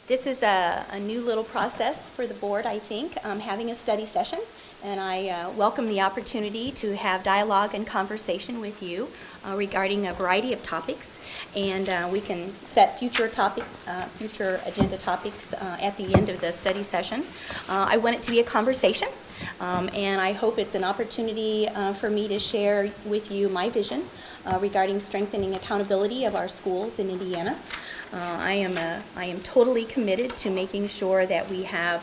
This is a new little process for the board, I think, having a study session. And I welcome the opportunity to have dialogue and conversation with you regarding a variety of topics. And we can set future agenda topics at the end of the study session. I want it to be a conversation, and I hope it's an opportunity for me to share with you my vision regarding strengthening accountability of our schools in Indiana. I am totally committed to making sure that we have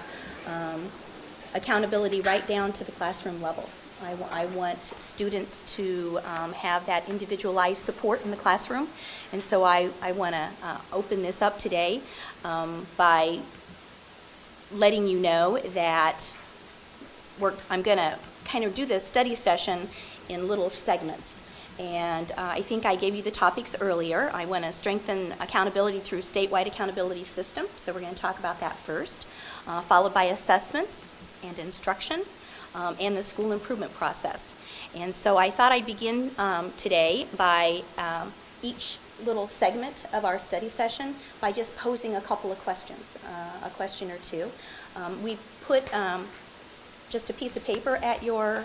accountability right down to the classroom level. I want students to have that individualized support in the classroom, and so I want to open this up today by letting you know that I'm going to kind of do this study session in little segments. And I think I gave you the topics earlier. I want to strengthen accountability through statewide accountability system, so we're going to talk about that first, followed by assessments and instruction, and the school improvement process. And so I thought I'd begin today by each little segment of our study session by just posing a couple of questions, a question or two. We put just a piece of paper at your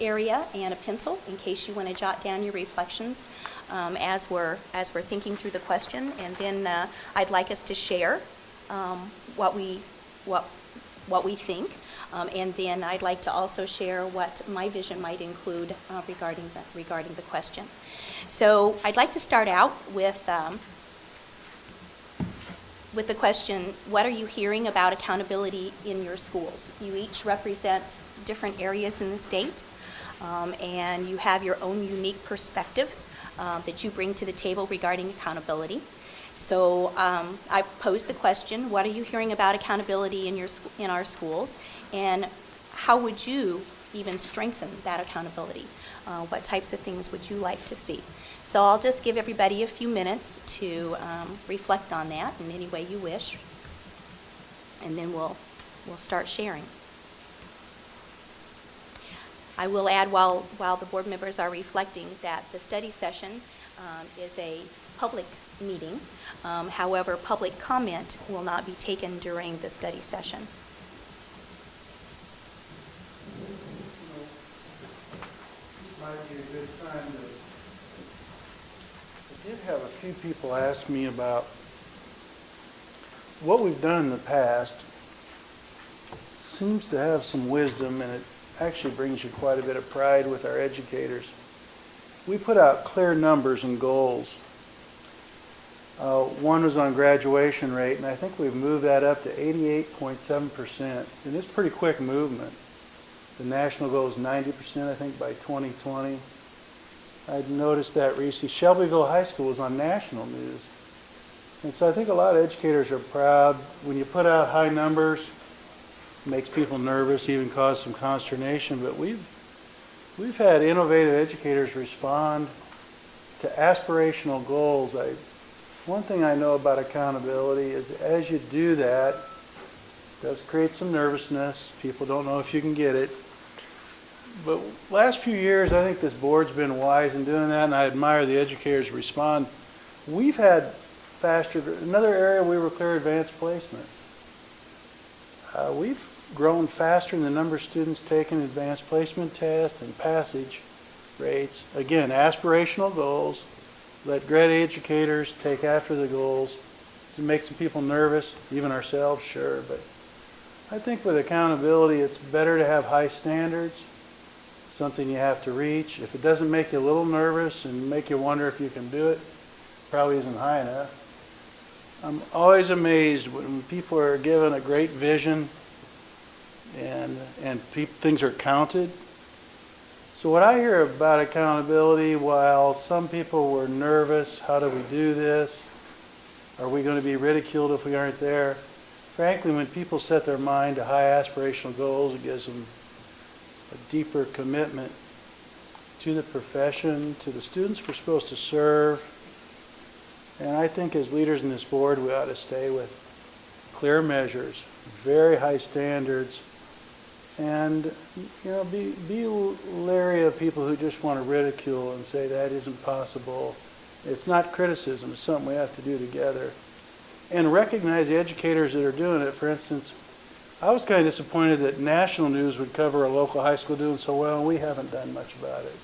area and a pencil in case you want to jot down your reflections as we're thinking through the question. And then I'd like us to share what we think, and then I'd like to also share what my vision might include regarding the question. So I'd like to start out with the question, what are you hearing about accountability in your schools? You each represent different areas in the state, and you have your own unique perspective that you bring to the table regarding accountability. So I posed the question, what are you hearing about accountability in our schools, and how would you even strengthen that accountability? What types of things would you like to see? So I'll just give everybody a few minutes to reflect on that in any way you wish, and then we'll start sharing. I will add while the board members are reflecting that the study session is a public meeting. However, public comment will not be taken during the study session. Might be a good time to. I did have a few people ask me about what we've done in the past. Seems to have some wisdom, and it actually brings you quite a bit of pride with our educators. We put out clear numbers and goals. One was on graduation rate, and I think we've moved that up to 88.7%, and it's pretty quick movement. The national goal is 90%, I think, by 2020. I'd noticed that recently. Shelbyville High School was on national news. And so I think a lot of educators are proud. When you put out high numbers, it makes people nervous, even cause some consternation. But we've had innovative educators respond to aspirational goals. One thing I know about accountability is as you do that, it does create some nervousness. People don't know if you can get it. But last few years, I think this board's been wise in doing that, and I admire the educators respond. We've had faster, another area we were clear advanced placement. We've grown faster in the number of students taking advanced placement tests and passage rates. Again, aspirational goals. Let great educators take after the goals. Does it make some people nervous? Even ourselves, sure. But I think with accountability, it's better to have high standards, something you have to reach. If it doesn't make you a little nervous and make you wonder if you can do it, probably isn't high enough. I'm always amazed when people are given a great vision and things are counted. So what I hear about accountability, while some people were nervous, how do we do this? Are we going to be ridiculed if we aren't there? Frankly, when people set their mind to high aspirational goals, it gives them a deeper commitment to the profession, to the students we're supposed to serve. And I think as leaders in this board, we ought to stay with clear measures, very high standards, and be leery of people who just want to ridicule and say that isn't possible. It's not criticism, it's something we have to do together. and recognize the educators that are doing it. For instance, I was kind of disappointed that national news would cover a local high school doing so well, and we haven't done much about it.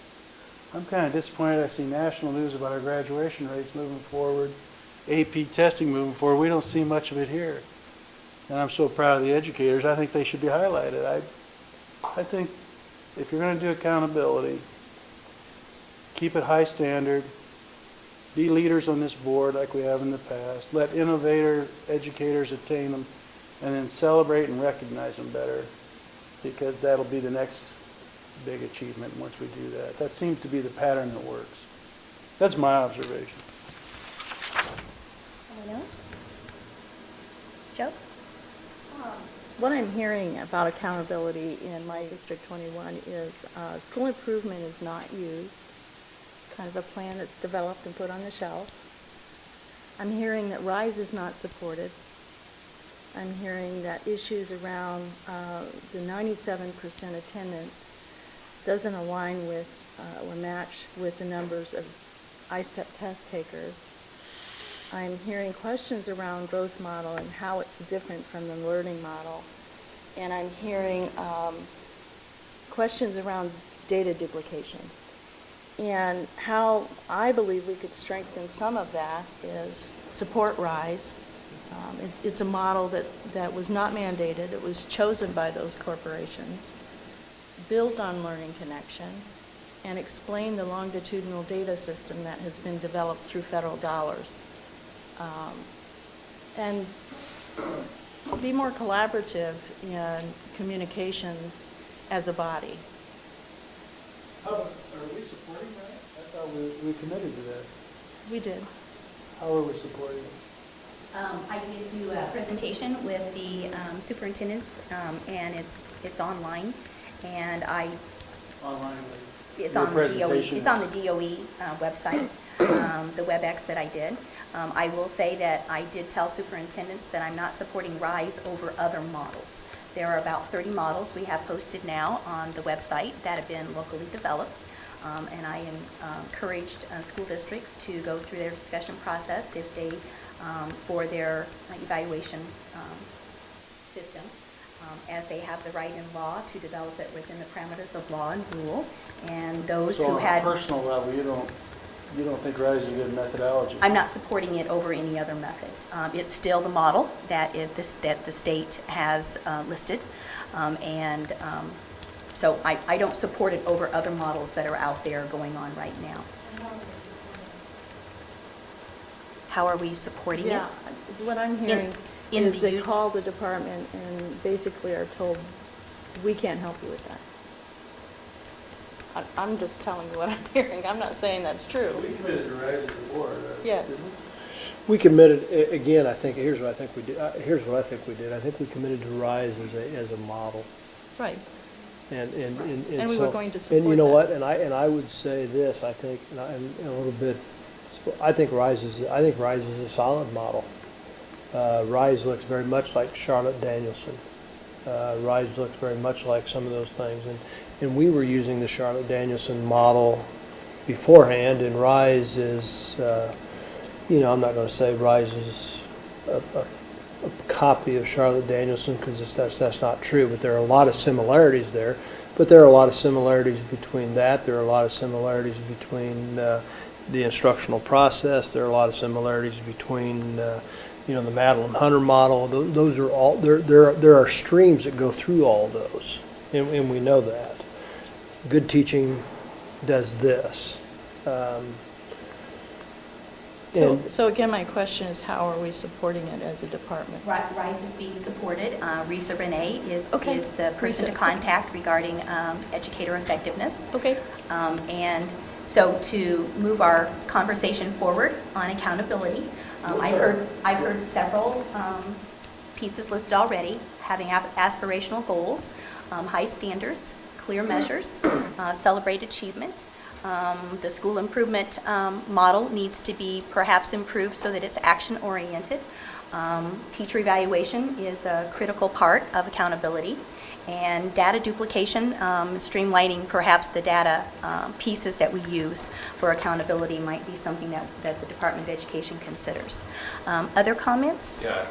I'm kind of disappointed I see national news about our graduation rates moving forward, AP testing moving forward. We don't see much of it here. And I'm so proud of the educators. I think they should be highlighted. I think if you're going to do accountability, keep it high standard, be leaders on this board like we have in the past, let innovator educators attain them, and then celebrate and recognize them better, because that'll be the next big achievement once we do that. That seems to be the pattern that works. That's my observation. Someone else? Joe? What I'm hearing about accountability in my District 21 is school improvement is not used. It's kind of a plan that's developed and put on the shelf. I'm hearing that RISE is not supported. I'm hearing that issues around the 97% attendance doesn't align with or match with the numbers of I-STEP test takers. I'm hearing questions around growth model and how it's different from the learning model. And I'm hearing questions around data duplication. And how I believe we could strengthen some of that is support RISE. It's a model that was not mandated. It was chosen by those corporations. Build on Learning Connection and explain the longitudinal data system that has been developed through federal dollars. And be more collaborative in communications as a body. Are we supporting that? I thought we committed to that. We did. How are we supporting it? I did do a presentation with the superintendents, and it's online, and Online. it's Your on the DOE. presentation. It's on the DOE website, the WebEx that I did. I will say that I did tell superintendents that I'm not supporting RISE over other models. There are about 30 models we have posted now on the website that have been locally developed, and I encouraged school districts to go through their discussion process if they, for their evaluation system, as they have the right in law to develop it within the parameters of law and rule. And those So who on had... a personal level, you don't think RISE is a good methodology? I'm not supporting it over any other method. It's still the model that the state has listed, and so I don't support it over other models that are out there going on right now. How are we supporting it? Yeah, what I'm hearing in is the they youth- call the department and basically are told, we can't help you with that. I'm just telling you what I'm hearing. I'm not saying that's true. We committed to RISE as a board. Yes. didn't we? We committed, again, I think, here's what I think we did. Here's what I think we did. I think we committed to RISE as a model. Right. And we so- were going to And you know support what, and I would say this, I think, and a little bit, I think RISE is a solid model. RISE looks very much like Charlotte Danielson. RISE looks very much like some of those things. And we were using the Charlotte Danielson model beforehand, and RISE is, I'm not going to say RISE is a copy of Charlotte Danielson, because that's not true, but there are a lot of similarities there. But there are a lot of similarities between that. There are a lot of similarities between the instructional process. There are a lot of similarities between the Madeline Hunter model. Those are all, there are streams that go through all those, and we know that. Good teaching does this. So again, my question is, how are we supporting it as a department? RISE is being supported. Risa Renee is Okay. the person to Risa, contact regarding educator effectiveness. Okay. And so to move our conversation forward on accountability, I've heard several pieces listed already, having aspirational goals, high standards, clear measures, celebrate achievement. The school improvement model needs to be perhaps improved so that it's action-oriented. Teacher evaluation is a critical part of accountability, and data duplication, streamlining perhaps the data pieces that we use for accountability might be something that the Department of Education considers. Other comments? Yeah, I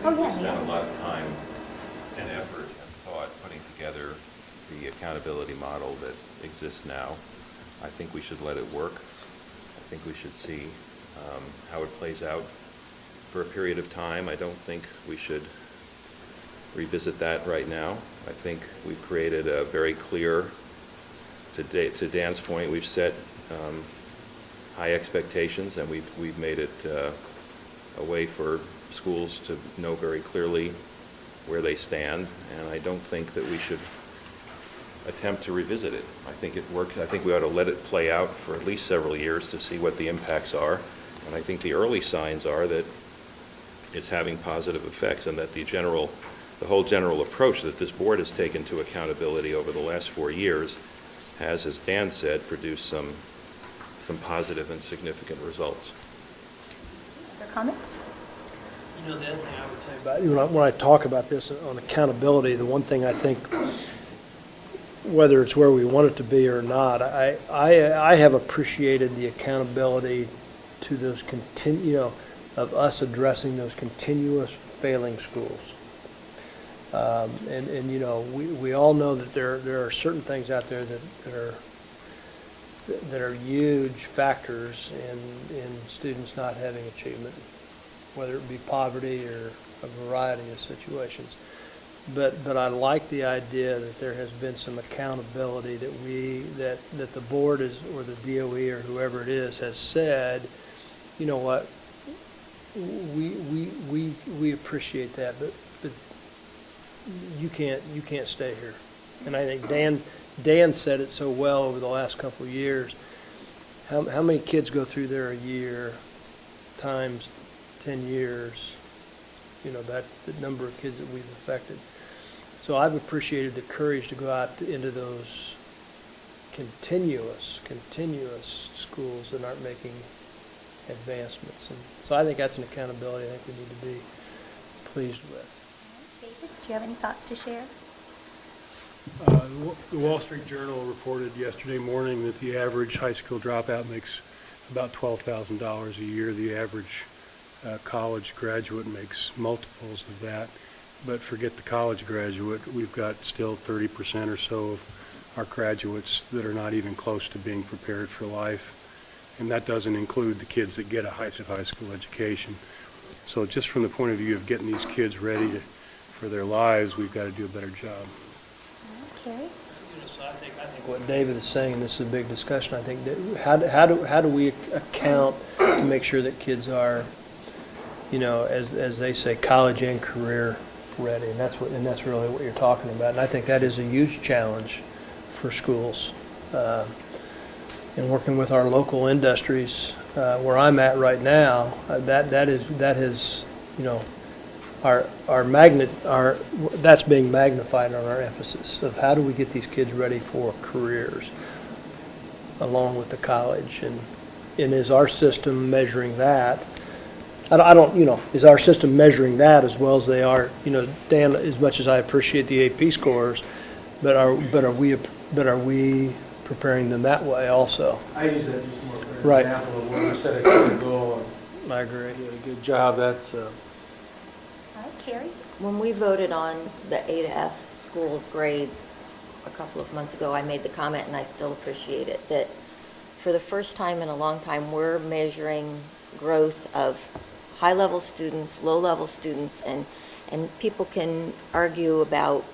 Oh, think we yeah, spent yeah. a lot of time and effort and thought putting together the accountability model that exists now. I think we should let it work. I think we should see how it plays out for a period of time. I don't think we should revisit that right now. I think we've created a very clear, to Dan's point, we've set high expectations, and we've made it a way for schools to know very clearly where they stand, and I don't think that we should attempt to revisit it. I think it works. I think we ought to let it play out for at least several years to see what the impacts are, and I think the early signs are that it's having positive effects, and that the whole general approach that this board has taken to accountability over the last 4 years has, as Dan said, produced some positive and significant results. Other comments? You know, the other thing I would say about, when I talk about this on accountability, the one thing I think, whether it's where we want it to be or not, I have appreciated the accountability to those of us addressing those continuous failing schools. And you know, we all know that there are certain things out there that are huge factors in students not having achievement, whether it be poverty or a variety of situations. But I like the idea that there has been some accountability that the board is, or the DOE or whoever it is, has said, you know what, we appreciate that, but you can't stay here. And I think Dan said it so well over the last couple of years. How many kids go through there a year times 10 years? You know, that the number of kids that we've affected. So I've appreciated the courage to go out into those continuous schools that aren't making advancements. And so I think that's an accountability I think we need to be pleased with. David, do you have any thoughts to share? The Wall Street Journal reported yesterday morning that the average high school dropout makes about $12,000 a year. The average college graduate makes multiples of that. But forget the college graduate, we've got still 30% or so of our graduates that are not even close to being prepared for life. And that doesn't include the kids that get a high school education. So just from the point of view of getting these kids ready for their lives, we've got to do a better job. Carrie? So I think what David is saying, and this is a big discussion, I think, that how do we account to make sure that kids are, you know, as they say, college and career ready, and that's really what you're talking about. And I think that is a huge challenge for schools. And working with our local industries, where I'm at right now, that is you know, that's being magnified on our emphasis of how do we get these kids ready for careers along with the college, and is our system measuring that? I don't, you know, is our system measuring that as well as they are, you know, Dan, as much as I appreciate the AP scores, but are we preparing them that way also? I use that just more for an Right. example of when we set a clear goal I agree. and did a good job. That's All right, Carrie? When we voted on the A to F schools grades a couple of months ago, I made the comment, and I still appreciate it, that for the first time in a long time, we're measuring growth of high-level students, low-level students, and people can argue about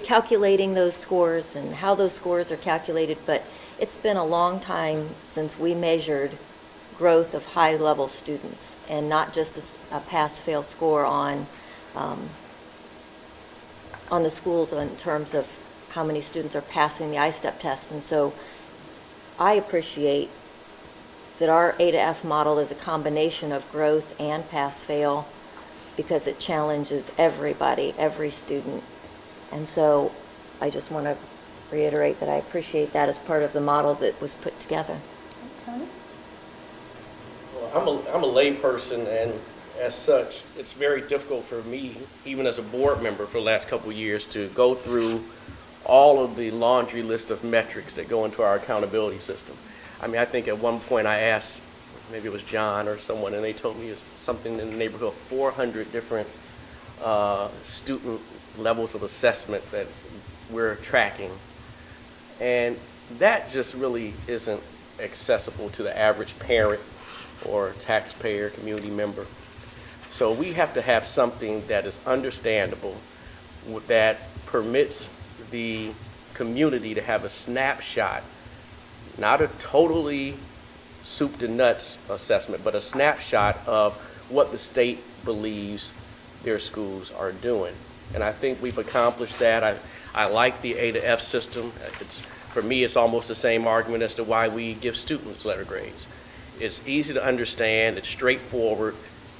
calculating those scores and how those scores are calculated, but it's been a long time since we measured growth of high-level students, and not just a pass-fail score on the schools in terms of how many students are passing the I-STEP test. And so I appreciate that our A to F model is a combination of growth and pass-fail, because it challenges everybody, every student. And so I just want to reiterate that I appreciate that as part of the model that was put together. Tony? Well, I'm a lay person, and as such, it's very difficult for me, even as a board member for the last couple of years, to go through all of the laundry list of metrics that go into our accountability system. I mean, I think at one point I asked, maybe it was John or someone, and they told me it's something in the neighborhood of 400 different student levels of assessment that we're tracking. And that just really isn't accessible to the average parent or taxpayer, community member. So we have to have something that is understandable, that permits the community to have a snapshot, not a totally soup to nuts assessment, but a snapshot of what the state believes their schools are doing. And I think we've accomplished that. I like the A to F system. For me, it's almost the same argument as to why we give students letter grades. It's easy to understand, it's straightforward,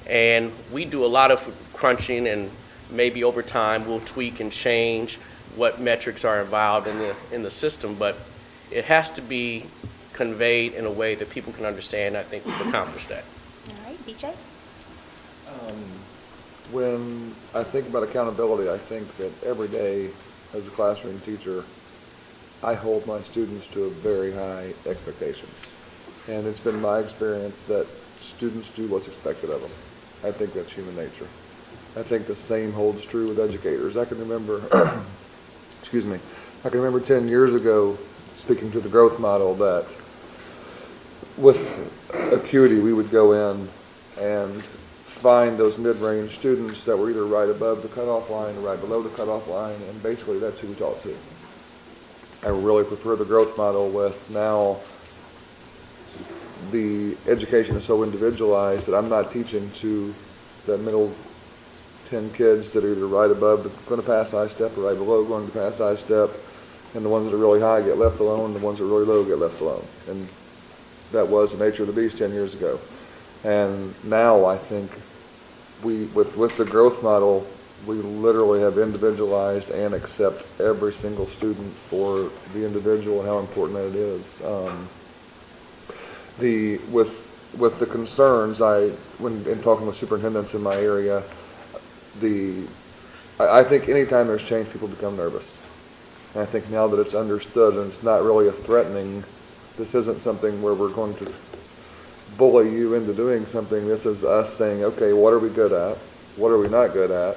and we do a lot of crunching, and maybe over time we'll tweak and change what metrics are involved in the system, but it has to be conveyed in a way that people can understand. I think we've accomplished that. All right, BJ? When I think about accountability, I think that every day as a classroom teacher, I hold my students to very high expectations. And it's been my experience that students do what's expected of them. I think that's human nature. I think the same holds true with educators. I can remember, excuse me, I can remember 10 years ago speaking to the growth model that with acuity we would go in and find those mid-range students that were either right above the cutoff line or right below the cutoff line, and basically that's who we taught to. I really prefer the growth model with now the education is so individualized that I'm not teaching to the middle 10 kids that are either right above going to pass I-STEP or right below going to pass I-STEP, and the ones that are really high get left alone, and the ones that are really low get left alone. And that was the nature of the beast 10 years ago. And now I think with the growth model, we literally have individualized and accept every single student for the individual and how important that it is. With the concerns, when in talking with superintendents in my area, I think anytime there's change, people become nervous. And I think now that it's understood and it's not really a threatening, this isn't something where we're going to bully you into doing something. This is us saying, okay, what are we good at? What are we not good at?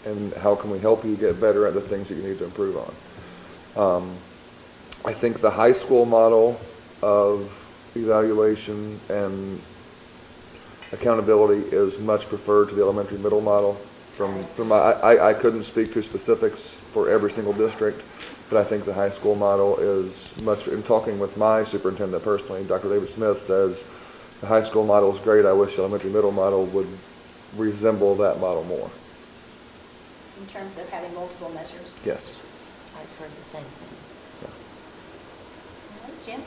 And how can we help you get better at the things that you need to improve on? I think the high school model of evaluation and accountability is much preferred to the elementary middle model. I couldn't speak to specifics for every single district, but I think the high school model is much, in talking with my superintendent personally, Dr. David Smith says, the high school model is great. I wish the elementary middle model would resemble that model more. In terms of having multiple measures. Yes. I've heard the same thing. All right, Jim?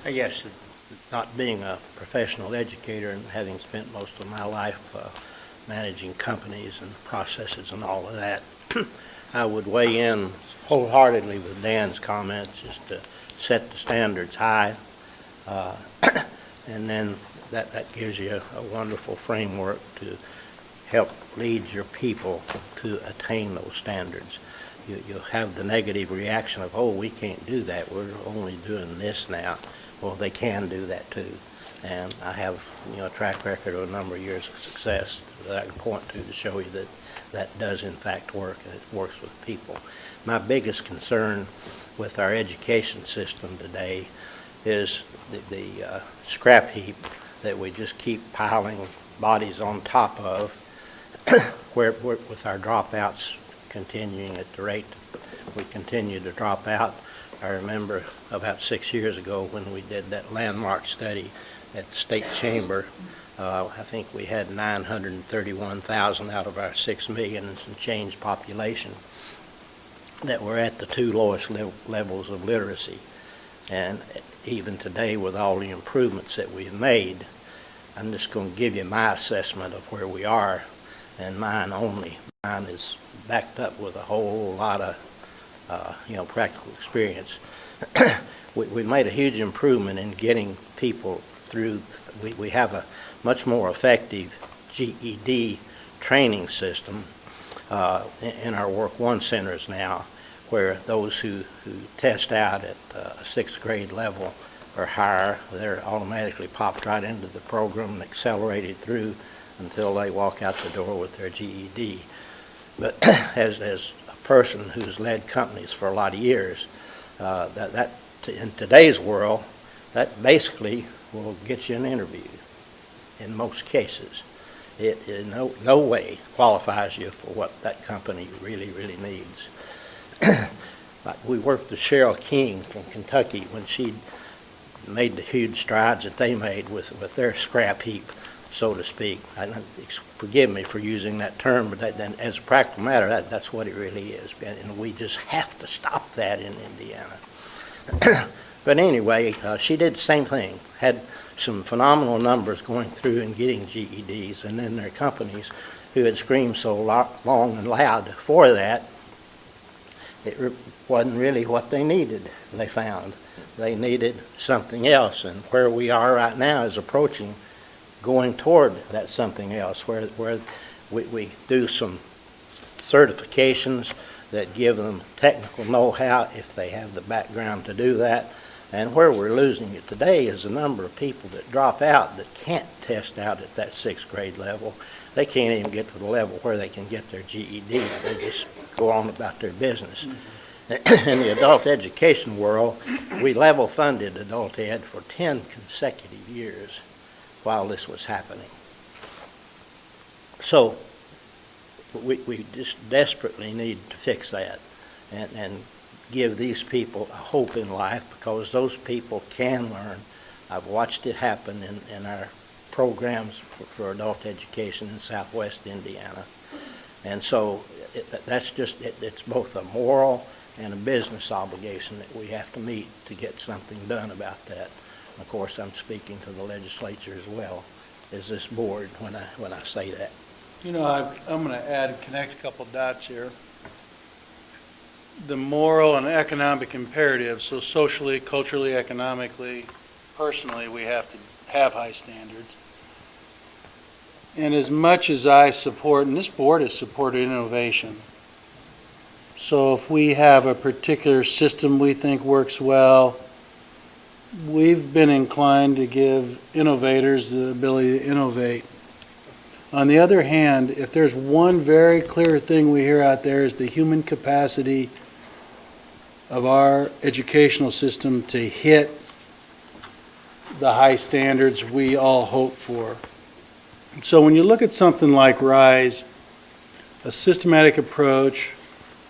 I guess not being a professional educator and having spent most of my life managing companies and processes and all of that, I would weigh in wholeheartedly with Dan's comments, just to set the standards high, and then that gives you a wonderful framework to help lead your people to attain those standards. You'll have the negative reaction of, oh, we can't do that, we're only doing this now. Well, they can do that too. And I have, a track record of a number of years of success that I can point to show you that that does in fact work, and it works with people. My biggest concern with our education system today is the scrap heap that we just keep piling bodies on top of, where with our dropouts continuing at the rate we continue to drop out. I remember about 6 years ago when we did that landmark study at the State Chamber, I think we had 931,000 out of our 6 million and some change population that were at the two lowest levels of literacy. And even today, with all the improvements that we've made, I'm just going to give you my assessment of where we are, and mine only. Mine is backed up with a whole lot of practical experience. We made a huge improvement in getting people through. We have a much more effective GED training system in our Work One centers now, where those who test out at sixth grade level or higher, they're automatically popped right into the program and accelerated through until they walk out the door with their GED. But as a person who's led companies for a lot of years, that in today's world, that basically will get you an interview in most cases. It in no way qualifies you for what that company really, really needs. Like we worked with Cheryl King from Kentucky when she made the huge strides that they made with their scrap heap, so to speak. Forgive me for using that term, but as a practical matter, that's what it really is. And we just have to stop that in Indiana. But anyway, she did the same thing, had some phenomenal numbers going through and getting GEDs, and then their companies who had screamed so long and loud for that, it wasn't really what they needed, they found. They needed something else, and where we are right now is approaching going toward that something else, where we do some certifications that give them technical know-how if they have the background to do that. And where we're losing it today is the number of people that drop out that can't test out at that sixth grade level. They can't even get to the level where they can get their GED. They just go on about their business. In the adult education world, we level funded adult ed for 10 consecutive years while this was happening. So we just desperately need to fix that and give these people a hope in life, because those people can learn. I've watched it happen in our programs for adult education in Southwest Indiana. And so it's both a moral and a business obligation that we have to meet to get something done about that. And of course, I'm speaking to the legislature as well as this board when I say that. You know, I'm going to add, connect a couple dots here. The moral and economic imperative, so socially, culturally, economically, personally, we have to have high standards. And as much as I support, and this board has supported innovation, so if we have a particular system we think works well, we've been inclined to give innovators the ability to innovate. On the other hand, if there's one very clear thing we hear out there is the human capacity of our educational system to hit the high standards we all hope for. So when you look at something like RISE, a systematic approach,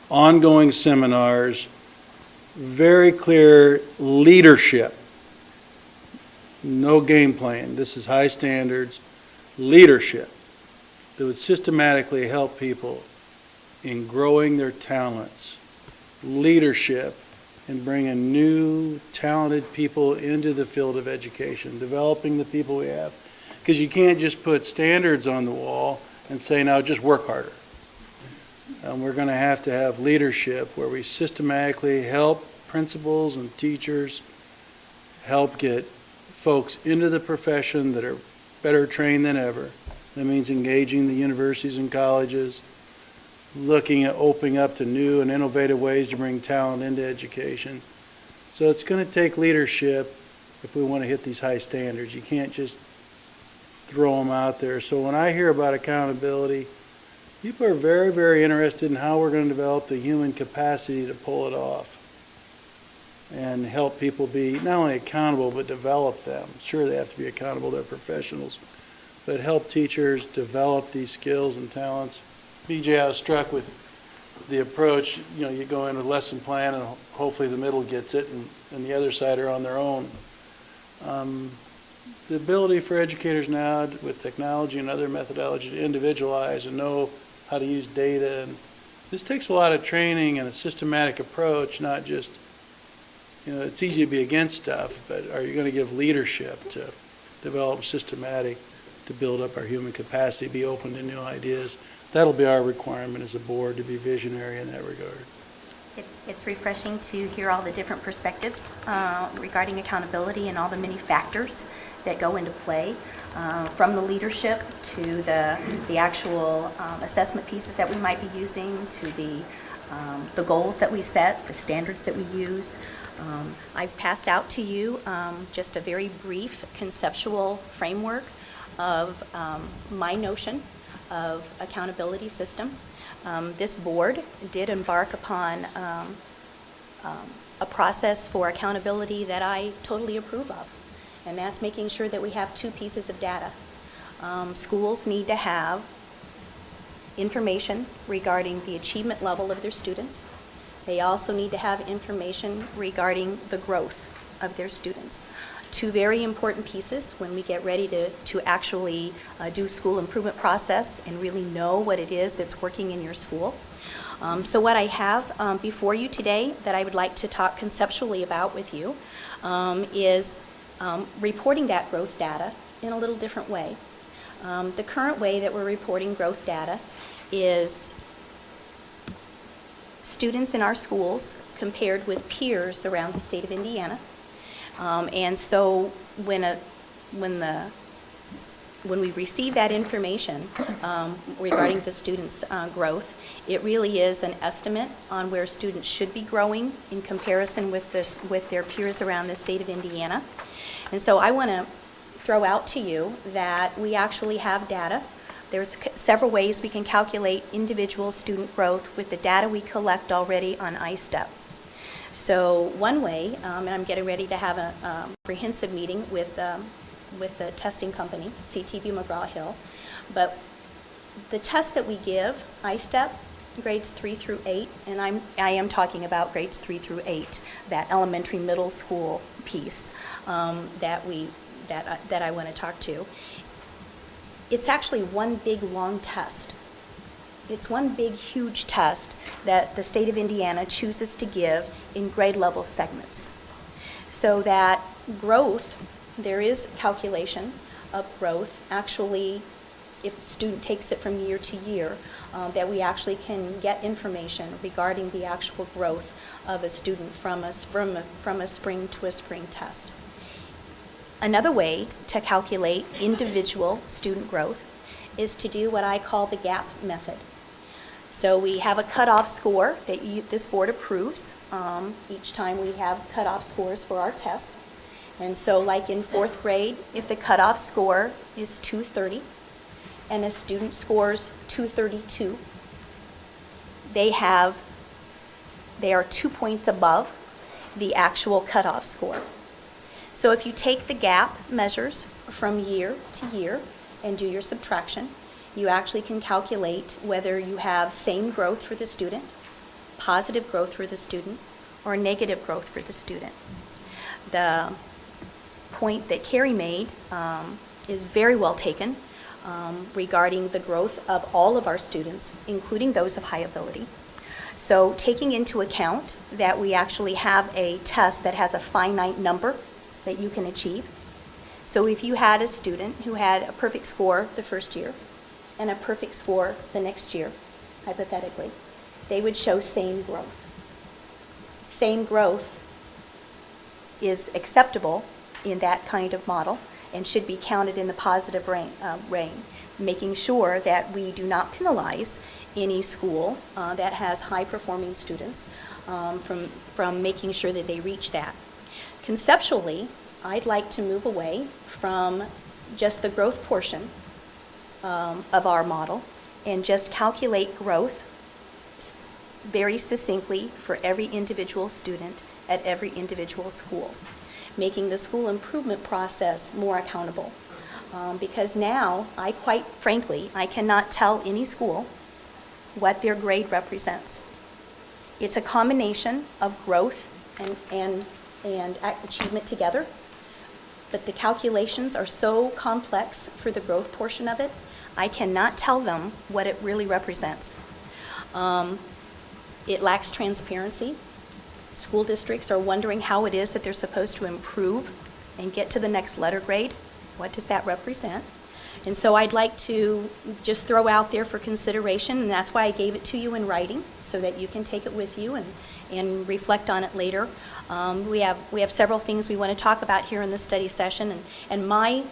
ongoing seminars, very clear leadership, no game playing, this is high standards, leadership that would systematically help people in growing their talents, leadership in bringing new talented people into the field of education, developing the people we have. Because you can't just put standards on the wall and say, now just work harder. We're going to have leadership where we systematically help principals and teachers help get folks into the profession that are better trained than ever. That means engaging the universities and colleges, looking at opening up to new and innovative ways to bring talent into education. So it's going to take leadership if we want to hit these high standards. You can't just throw them out there. So when I hear about accountability, people are very, very interested in how we're going to develop the human capacity to pull it off and help people be not only accountable but develop them. Sure, they have to be accountable, they're professionals, but help teachers develop these skills and talents. BJ, I was struck with the approach, you go in with a lesson plan and hopefully the middle gets it and the other side are on their own. The ability for educators now with technology and other methodology to individualize and know how to use data, and this takes a lot of training and a systematic approach, not just, it's easy to be against stuff, but are you going to give leadership to develop systematic to build up our human capacity, be open to new ideas? That'll be our requirement as a board, to be visionary in that regard. It's refreshing to hear all the different perspectives regarding accountability and all the many factors that go into play, from the leadership to the actual assessment pieces that we might be using, to the goals that we set, the standards that we use. I've passed out to you just a very brief conceptual framework of my notion of accountability system. This board did embark upon a process for accountability that I totally approve of, and that's making sure that we have two pieces of data. Schools need to have information regarding the achievement level of their students. They also need to have information regarding the growth of their students. Two very important pieces when we get ready to actually do school improvement process and really know what it is that's working in your school. So what I have before you today that I would like to talk conceptually about with you is reporting that growth data in a little different way. The current way that we're reporting growth data is students in our schools compared with peers around the state of Indiana. And so when we receive that information regarding the students' growth, it really is an estimate on where students should be growing in comparison with their peers around the state of Indiana. And so I want to throw out to you that we actually have data. There's several ways we can calculate individual student growth with the data we collect already on iStep. So one way, and I'm getting ready to have a comprehensive meeting with the testing company, CTV McGraw-Hill, but the test that we give, iStep, grades 3 through 8, and I am talking about grades 3 through 8, that elementary middle school piece that I want to talk to. It's actually one big long test. It's one big huge test that the state of Indiana chooses to give in grade level segments. So that growth, there is calculation of growth. Actually, if a student takes it from year to year, that we actually can get information regarding the actual growth of a student from a spring to a spring test. Another way to calculate individual student growth is to do what I call the gap method. So we have a cutoff score that this board approves each time we have cutoff scores for our test. And so like in 4th grade, if the cutoff score is 230 and a student scores 232, they are 2 points above the actual cutoff score. So if you take the gap measures from year to year and do your subtraction, you actually can calculate whether you have same growth for the student, positive growth for the student, or negative growth for the student. The point that Carrie made is very well taken regarding the growth of all of our students, including those of high ability. So taking into account that we actually have a test that has a finite number that you can achieve. So if you had a student who had a perfect score the first year and a perfect score the next year, hypothetically, they would show same growth. Same growth is acceptable in that kind of model and should be counted in the positive range, making sure that we do not penalize any school that has high-performing students from making sure that they reach that. Conceptually, I'd like to move away from just the growth portion of our model and just calculate growth very succinctly for every individual student at every individual school, making the school improvement process more accountable. Because now, quite frankly, I cannot tell any school what their grade represents. It's a combination of growth and achievement together, but the calculations are so complex for the growth portion of it, I cannot tell them what it really represents. It lacks transparency. School districts are wondering how it is that they're supposed to improve and get to the next letter grade. What does that represent? And so I'd like to just throw out there for consideration, and that's why I gave it to you in writing, so that you can take it with you and reflect on it later. We have several things we want to talk about here in the study session, and my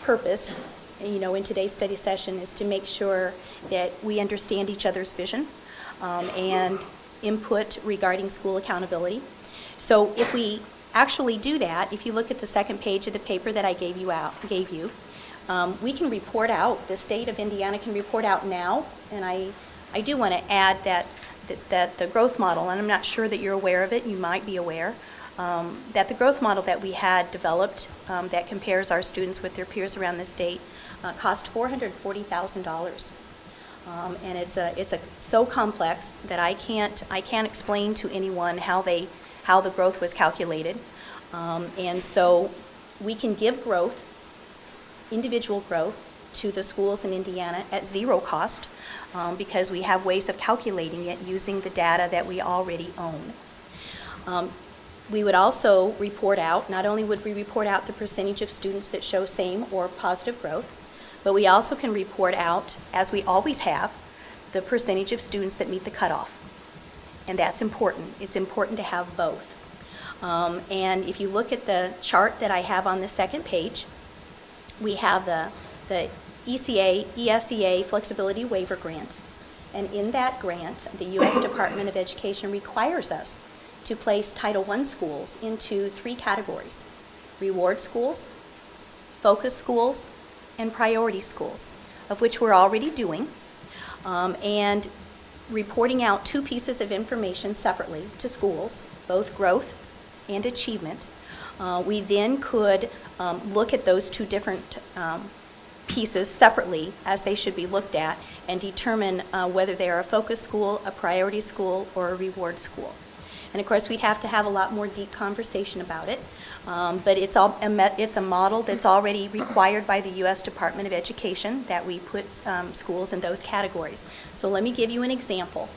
purpose, in today's study session is to make sure that we understand each other's vision and input regarding school accountability. So if we actually do that, if you look at the second page of the paper that I gave you, we can report out, the state of Indiana can report out now, and I do want to add that the growth model, and I'm not sure that you're aware of it, you might be aware, that the growth model that we had developed that compares our students with their peers around the state cost $440,000. And it's so complex that I can't explain to anyone how the growth was calculated. And so we can give growth, individual growth, to the schools in Indiana at zero cost because we have ways of calculating it using the data that we already own. We would also report out, not only would we report out the percentage of students that show same or positive growth, but we also can report out, as we always have, the percentage of students that meet the cutoff. And that's important. It's important to have both. And if you look at the chart that I have on the second page, we have the ESEA Flexibility Waiver Grant. And in that grant, the U.S. Department of Education requires us to place Title I schools into 3 categories: reward schools, focus schools, and priority schools, of which we're already doing, and reporting out 2 pieces of information separately to schools, both growth and achievement. We then could look at those 2 different pieces separately as they should be looked at and determine whether they are a focus school, a priority school, or a reward school. And of course, we'd have to have a lot more deep conversation about it, but it's a model that's already required by the U.S. Department of Education that we put schools in those categories. So let me give you an example.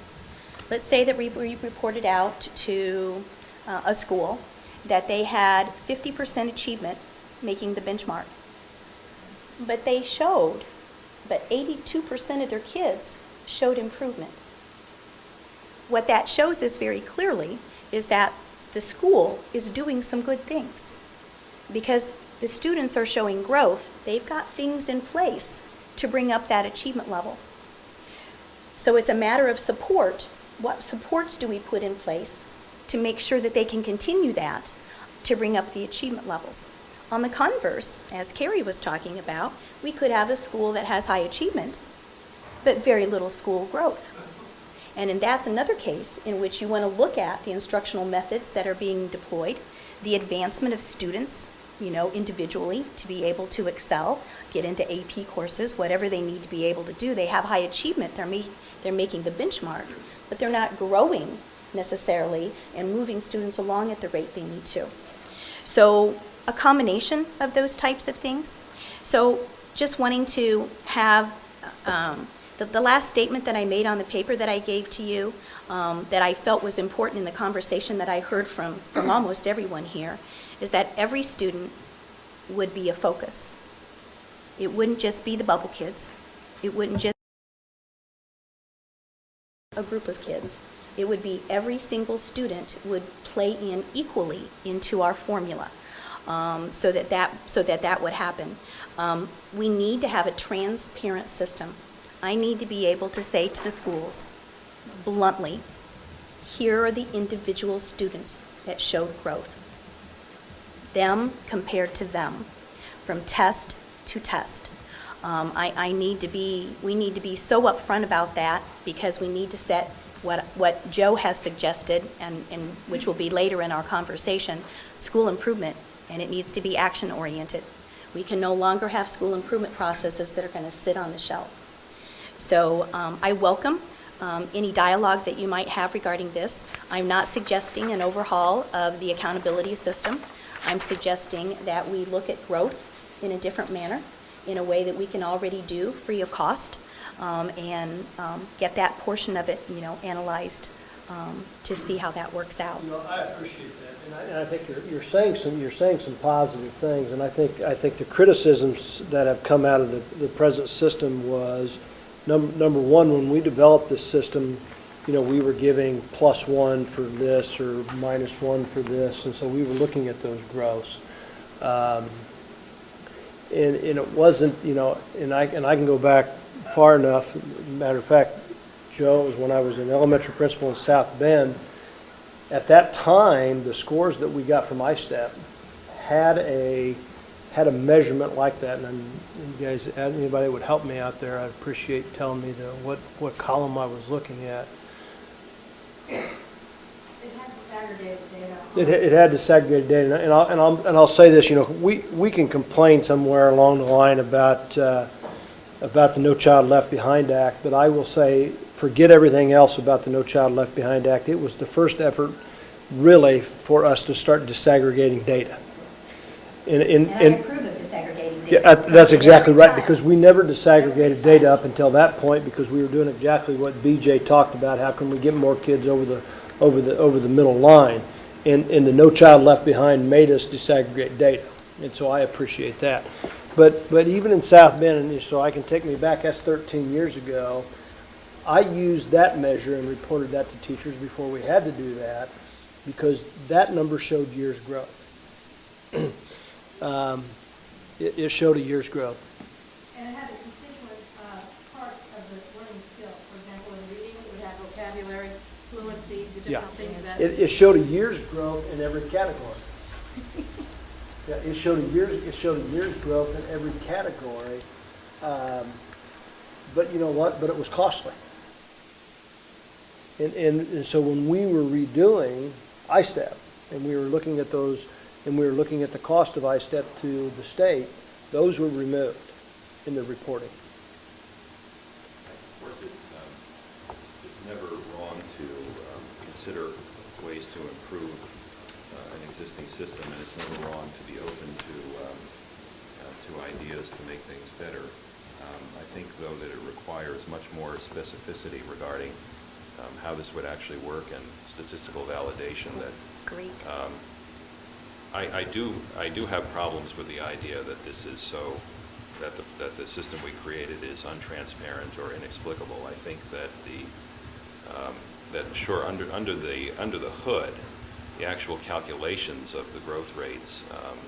Let's say that we reported out to a school that they had 50% achievement making the benchmark, but 82% of their kids showed improvement. What that shows us very clearly is that the school is doing some good things. Because the students are showing growth, they've got things in place to bring up that achievement level. So it's a matter of support. What supports do we put in place to make sure that they can continue that to bring up the achievement levels? On the converse, as Carrie was talking about, we could have a school that has high achievement, but very little school growth. And that's another case in which you want to look at the instructional methods that are being deployed, the advancement of students, individually to be able to excel, get into AP courses, whatever they need to be able to do. They have high achievement, they're making the benchmark, but they're not growing necessarily and moving students along at the rate they need to. So a combination of those types of things. So just wanting to have the last statement that I made on the paper that I gave to you that I felt was important in the conversation that I heard from almost everyone here is that every student would be a focus. It wouldn't just be the bubble kids. It wouldn't just be a group of kids. It would be every single student would play in equally into our formula so that would happen. We need to have a transparent system. I need to be able to say to the schools, bluntly, here are the individual students that showed growth. Them compared to them, from test to test. We need to be so upfront about that because we need to set what Joe has suggested, and which will be later in our conversation, school improvement, and it needs to be action-oriented. We can no longer have school improvement processes that are going to sit on the shelf. So I welcome any dialogue that you might have regarding this. I'm not suggesting an overhaul of the accountability system. I'm suggesting that we look at growth in a different manner, in a way that we can already do free of cost, and get that portion of it, analyzed to see how that works out. I appreciate that, and I think you're saying some positive things, and I think the criticisms that have come out of the present system was number one, when we developed this system, we were giving +1 for this or -1 for this, and so we were looking at those growths. And it wasn't, and I can go back far enough. Matter of fact, Joe, it was when I was an elementary principal in South Bend. At that time, the scores that we got from ISTEP had a measurement like that. And you guys, anybody that would help me out there, I'd appreciate telling me what column I was looking at. It had disaggregated data, and I'll say this, we can complain somewhere along the line about the No Child Left Behind Act, but I will say, forget everything else about the No Child Left Behind Act. It was the first effort, really, for us to start disaggregating data. And I approve of disaggregating data. Yeah, that's exactly right, because we never disaggregated data up until that point, because we were doing exactly what BJ talked about. How can we get more kids over the middle line? And the No Child Left Behind made us disaggregate data, and so I appreciate that. But even in South Bend, and so I can take me back, that's 13 years ago, I used that measure and reported that to teachers before we had to do that, because that number showed years growth. It showed a year's growth. And it had the constituent parts of the learning skill. For example, in reading, we had vocabulary, fluency, the different things that... It showed a year's growth in every category. Yeah, it showed a year's growth in every category. But you know what? But it was costly. And so when we were redoing ISTEP, and we were looking at those, and we were looking at the cost of ISTEP to the state, those were removed in the reporting. Of course, it's never wrong to consider ways to improve an existing system, and it's never wrong to be open to ideas to make things better. I think, though, that it requires much more specificity regarding how this would actually work and statistical validation. That Agreed. I do have problems with the idea that this is so, that the system we created is untransparent or inexplicable. I think that sure, under the hood, the actual calculations of the growth rates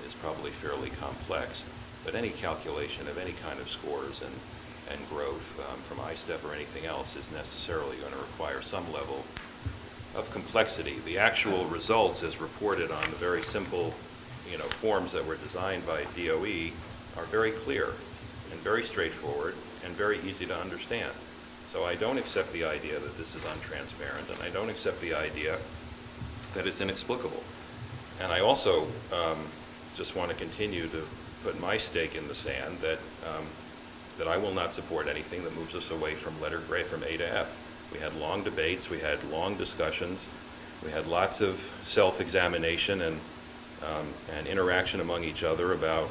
is probably fairly complex, but any calculation of any kind of scores and growth from ISTEP or anything else is necessarily going to require some level of complexity. The actual results, as reported on the very simple, forms that were designed by DOE, are very clear and very straightforward and very easy to understand. So I don't accept the idea that this is untransparent, and I don't accept the idea that it's inexplicable. And I also just want to continue to put my stake in the sand that I will not support anything that moves us away from letter grade, from A to F. We had long debates, we had long discussions, we had lots of self-examination and interaction among each other about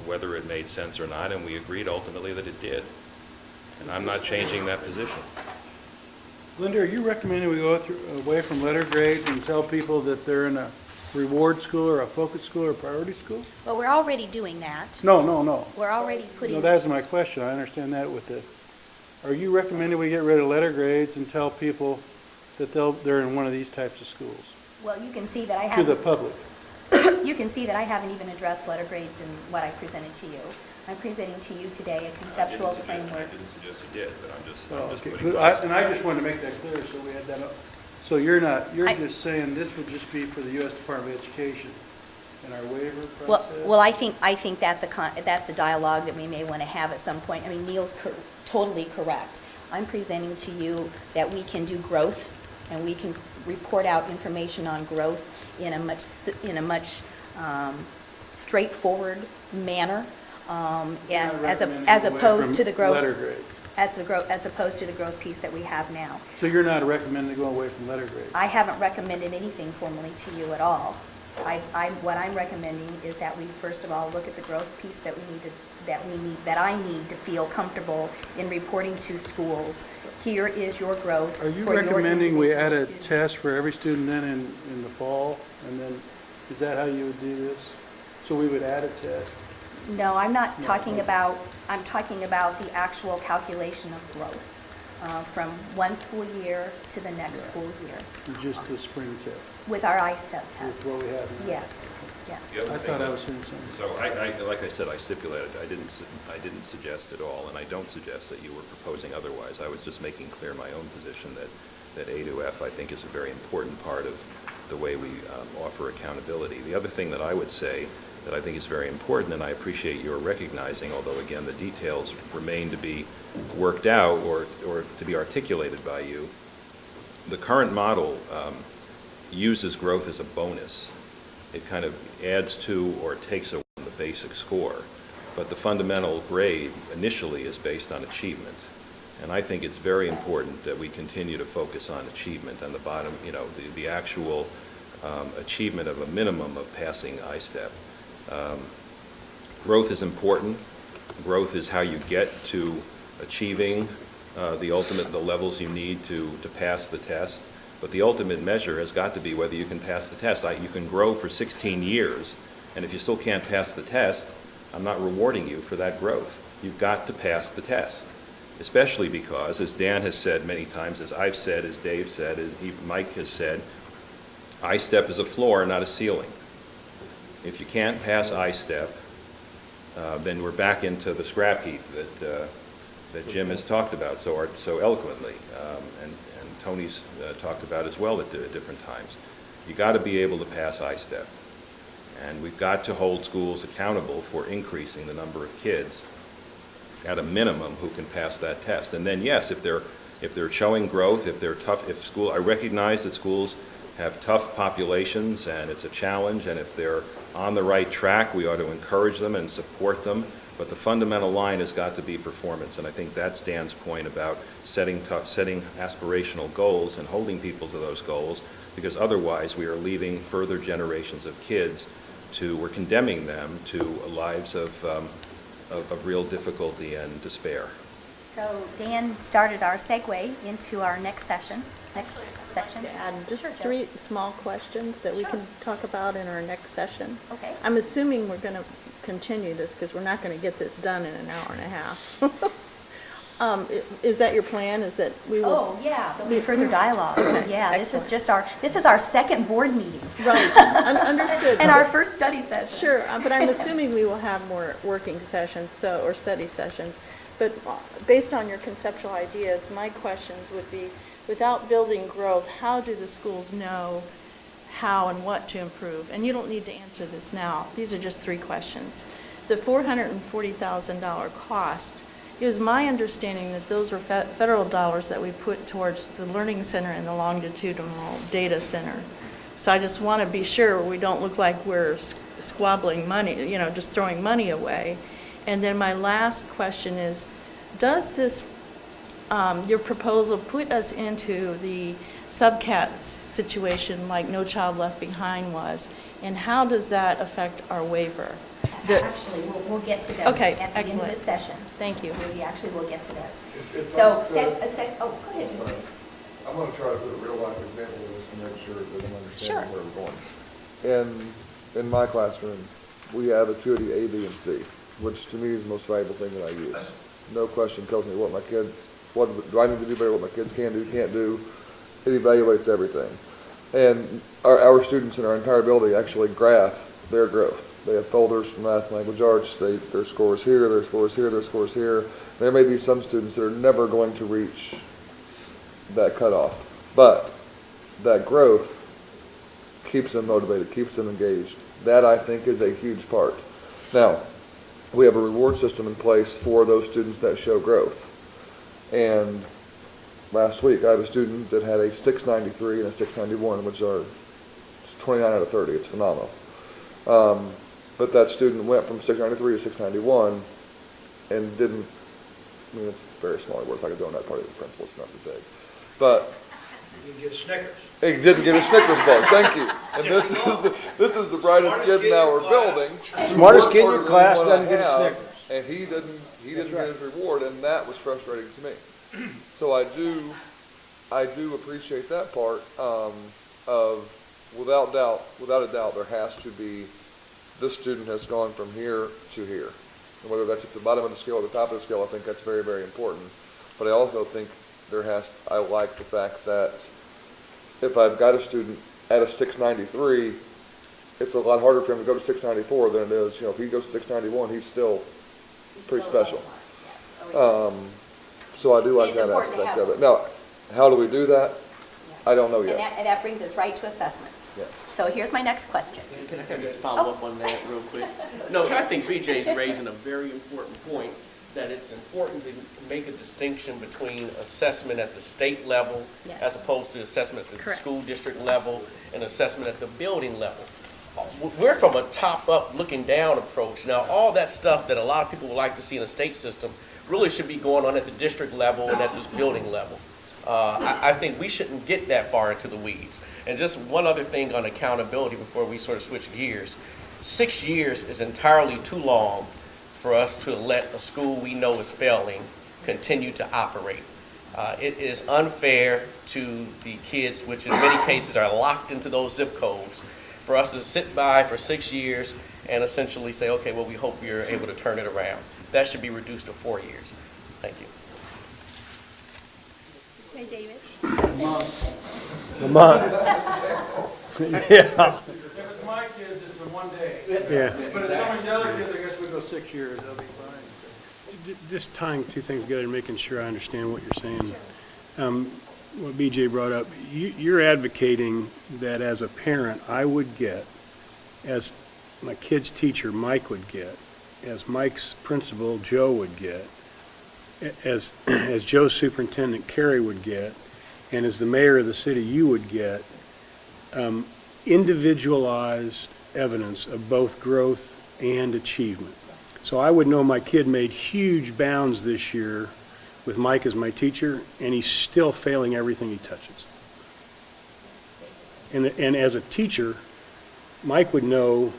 whether it made sense or not, and we agreed ultimately that it did. And I'm not changing that position. Linda, are you recommending we go away from letter grades and tell people that they're in a reward school or a focus school or a priority school? Well, we're already doing that. No. We're already putting... No, that's my question. I understand that with the... Are you recommending we get rid of letter grades and tell people that they're in one of these types of schools? Well, you can see that I To the haven't... public? You can see that I haven't even addressed letter grades in what I presented to you. I'm presenting to you today a conceptual framework. I didn't suggest you did, but I'm just Okay. putting... And I just wanted to make that clear, so we had that up. So you're just saying this would just be for the U.S. Department of Education and our waiver process? Well, I think that's a dialogue that we may want to have at some point. I mean, Neil's totally correct. I'm presenting to you that we can do growth, and we can report out information on growth in a much straightforward manner, as opposed to the growth. Letter grades. As opposed to the growth piece that we have now. So you're not recommending going away from letter grades? I haven't recommended anything formally to you at all. What I'm recommending is that we first of all look at the growth piece that I need to feel comfortable in reporting to schools. Here is your growth. Are you for your recommending we add a individual students. test for every student then in the fall? And then, is that how you would do this? So we would add a test? No, I'm not talking about, I'm talking about the actual calculation of growth. from one school year to the next school year Just the spring test, with our I-STEP with test. what we have now. Yes, yes. The other I thing thought I that- was hearing something. So like I said, I stipulated, I didn't suggest at all, and I don't suggest that you were proposing otherwise. I was just making clear my own position that A to F, I think, is a very important part of the way we offer accountability. The other thing that I would say that I think is very important, and I appreciate your recognizing, although again, the details remain to be worked out or to be articulated by you, the current model uses growth as a bonus. It kind of adds to or takes away from the basic score, but the fundamental grade initially is based on achievement. And I think it's very important that we continue to focus on achievement and the bottom, the actual achievement of a minimum of passing I-STEP. Growth is important. Growth is how you get to achieving the levels you need to pass the test. But the ultimate measure has got to be whether you can pass the test. You can grow for 16 years, and if you still can't pass the test, I'm not rewarding you for that growth. You've got to pass the test, especially because, as Dan has said many times, as I've said, as Dave said, as Mike has said, I-STEP is a floor, not a ceiling. If you can't pass I-STEP, then we're back into the scrap heap that Jim has talked about so eloquently, and Tony's talked about as well at different times. You got to be able to pass I-STEP, and we've got to hold schools accountable for increasing the number of kids at a minimum who can pass that test. And then yes, if they're showing growth, if they're tough, I recognize that schools have tough populations and it's a challenge, and if they're on the right track, we ought to encourage them and support them. But the fundamental line has got to be performance, and I think that's Dan's point about setting aspirational goals and holding people to those goals, because otherwise we are leaving further generations of kids we're condemning them to lives of real difficulty and despair. So Dan started our segue into our next section. Next section. And just Sure, Joe. 3 small questions that we Sure. can talk about in our next session. Okay. I'm assuming we're going to continue this because we're not going to get this done in an hour and a half. Is that your plan? Is that we will? Oh, yeah, there'll be further dialogue. Yeah, Excellent. this is our second board meeting. Right, understood. And our first study session. Sure, but I'm assuming we will have more working sessions, or study sessions. But based on your conceptual ideas, my questions would be, without building growth, how do the schools know how and what to improve? And you don't need to answer this now. These are just 3 questions. The $440,000 cost, it was my understanding that those were federal dollars that we put towards the Learning Center and the Longitudinal Data Center. So I just want to be sure we don't look like we're squabbling money, just throwing money away. And then my last question is, does this, your proposal put us into the subcat situation like No Child Left Behind was? And how does that affect our waiver? Actually, we'll get to those Okay, at the end of excellent. the session. Thank you. We actually will get to those. If So, I could- go ahead. Sorry. I'm going to try to put a real-life example of this and make sure that I'm Sure. understanding where we're going. In my classroom, we have acuity A, B, and C, which to me is the most valuable thing that I use. No question tells me what do I need to do better, what my kids can do, can't do. It evaluates everything. And our students in our entire building actually graph their growth. They have folders for math, language arts, their scores here, their scores here, their scores here. There may be some students that are never going to reach that cutoff, but that growth keeps them motivated, keeps them engaged. That, I think, is a huge part. Now, we have a reward system in place for those students that show growth. And last week, I have a student that had a 693 and a 691, which are 29 out of 30. It's phenomenal. But that student went from 693 to 691 and didn't, it's very small words, I could do on that part of the principal, it's not too big. But You can get Snickers. he didn't get a Snickers bar, thank you. And this is the brightest kid in our building. Smartest kid in your Worked class harder than doesn't get a anyone I have, Snickers. And he didn't get his reward, and that was frustrating to me. So I do appreciate that part, of without a doubt, there has to be, this student has gone from here to here. And whether that's at the bottom of the scale or the top of the scale, I think that's very, very important. But I also think I like the fact that if I've got a student at a 693, it's a lot harder for him to go to 694 than it is, if he goes to 691, he's still pretty special. Yes. Oh, So I do like It's that important to aspect have of it. Now, how do we do that? yes. I don't know And yet. that brings us right to assessments. Yes. So here's my next question. Can I just follow up on that real quick? No, I think BJ's raising a very important point, that it's important to make a distinction between assessment at the state level Yes. as opposed to assessment at the Correct. school district level and assessment at the building level. We're from a top-up, looking down approach. Now, all that stuff that a lot of people would like to see in a state system really should be going on at the district level and at this building level. I think we shouldn't get that far into the weeds. And just one other thing on accountability before we sort of switch gears. 6 years is entirely too long for us to let a school we know is failing continue to operate. It is unfair to the kids, which in many cases are locked into those zip codes, for us to sit by for 6 years and essentially say, okay, well, we hope you're able to turn it around. That should be reduced to 4 years. Thank you. Hey, David. A month. Yeah. If it's my kids, it's in one day. Yeah. But if some of these other kids, I guess we go 6 years, they'll be fine. Just tying two things together and making sure I understand what you're saying. What BJ brought up, you're advocating that as a parent, I would get, as my kid's teacher, Mike would get, as Mike's principal, Joe would get, as Joe's superintendent, Carrie would get, and as the mayor of the city, you would get, individualized evidence of both growth and achievement. So I would know my kid made huge bounds this year with Mike as my teacher, and he's still failing everything he touches. And as a teacher, Mike would know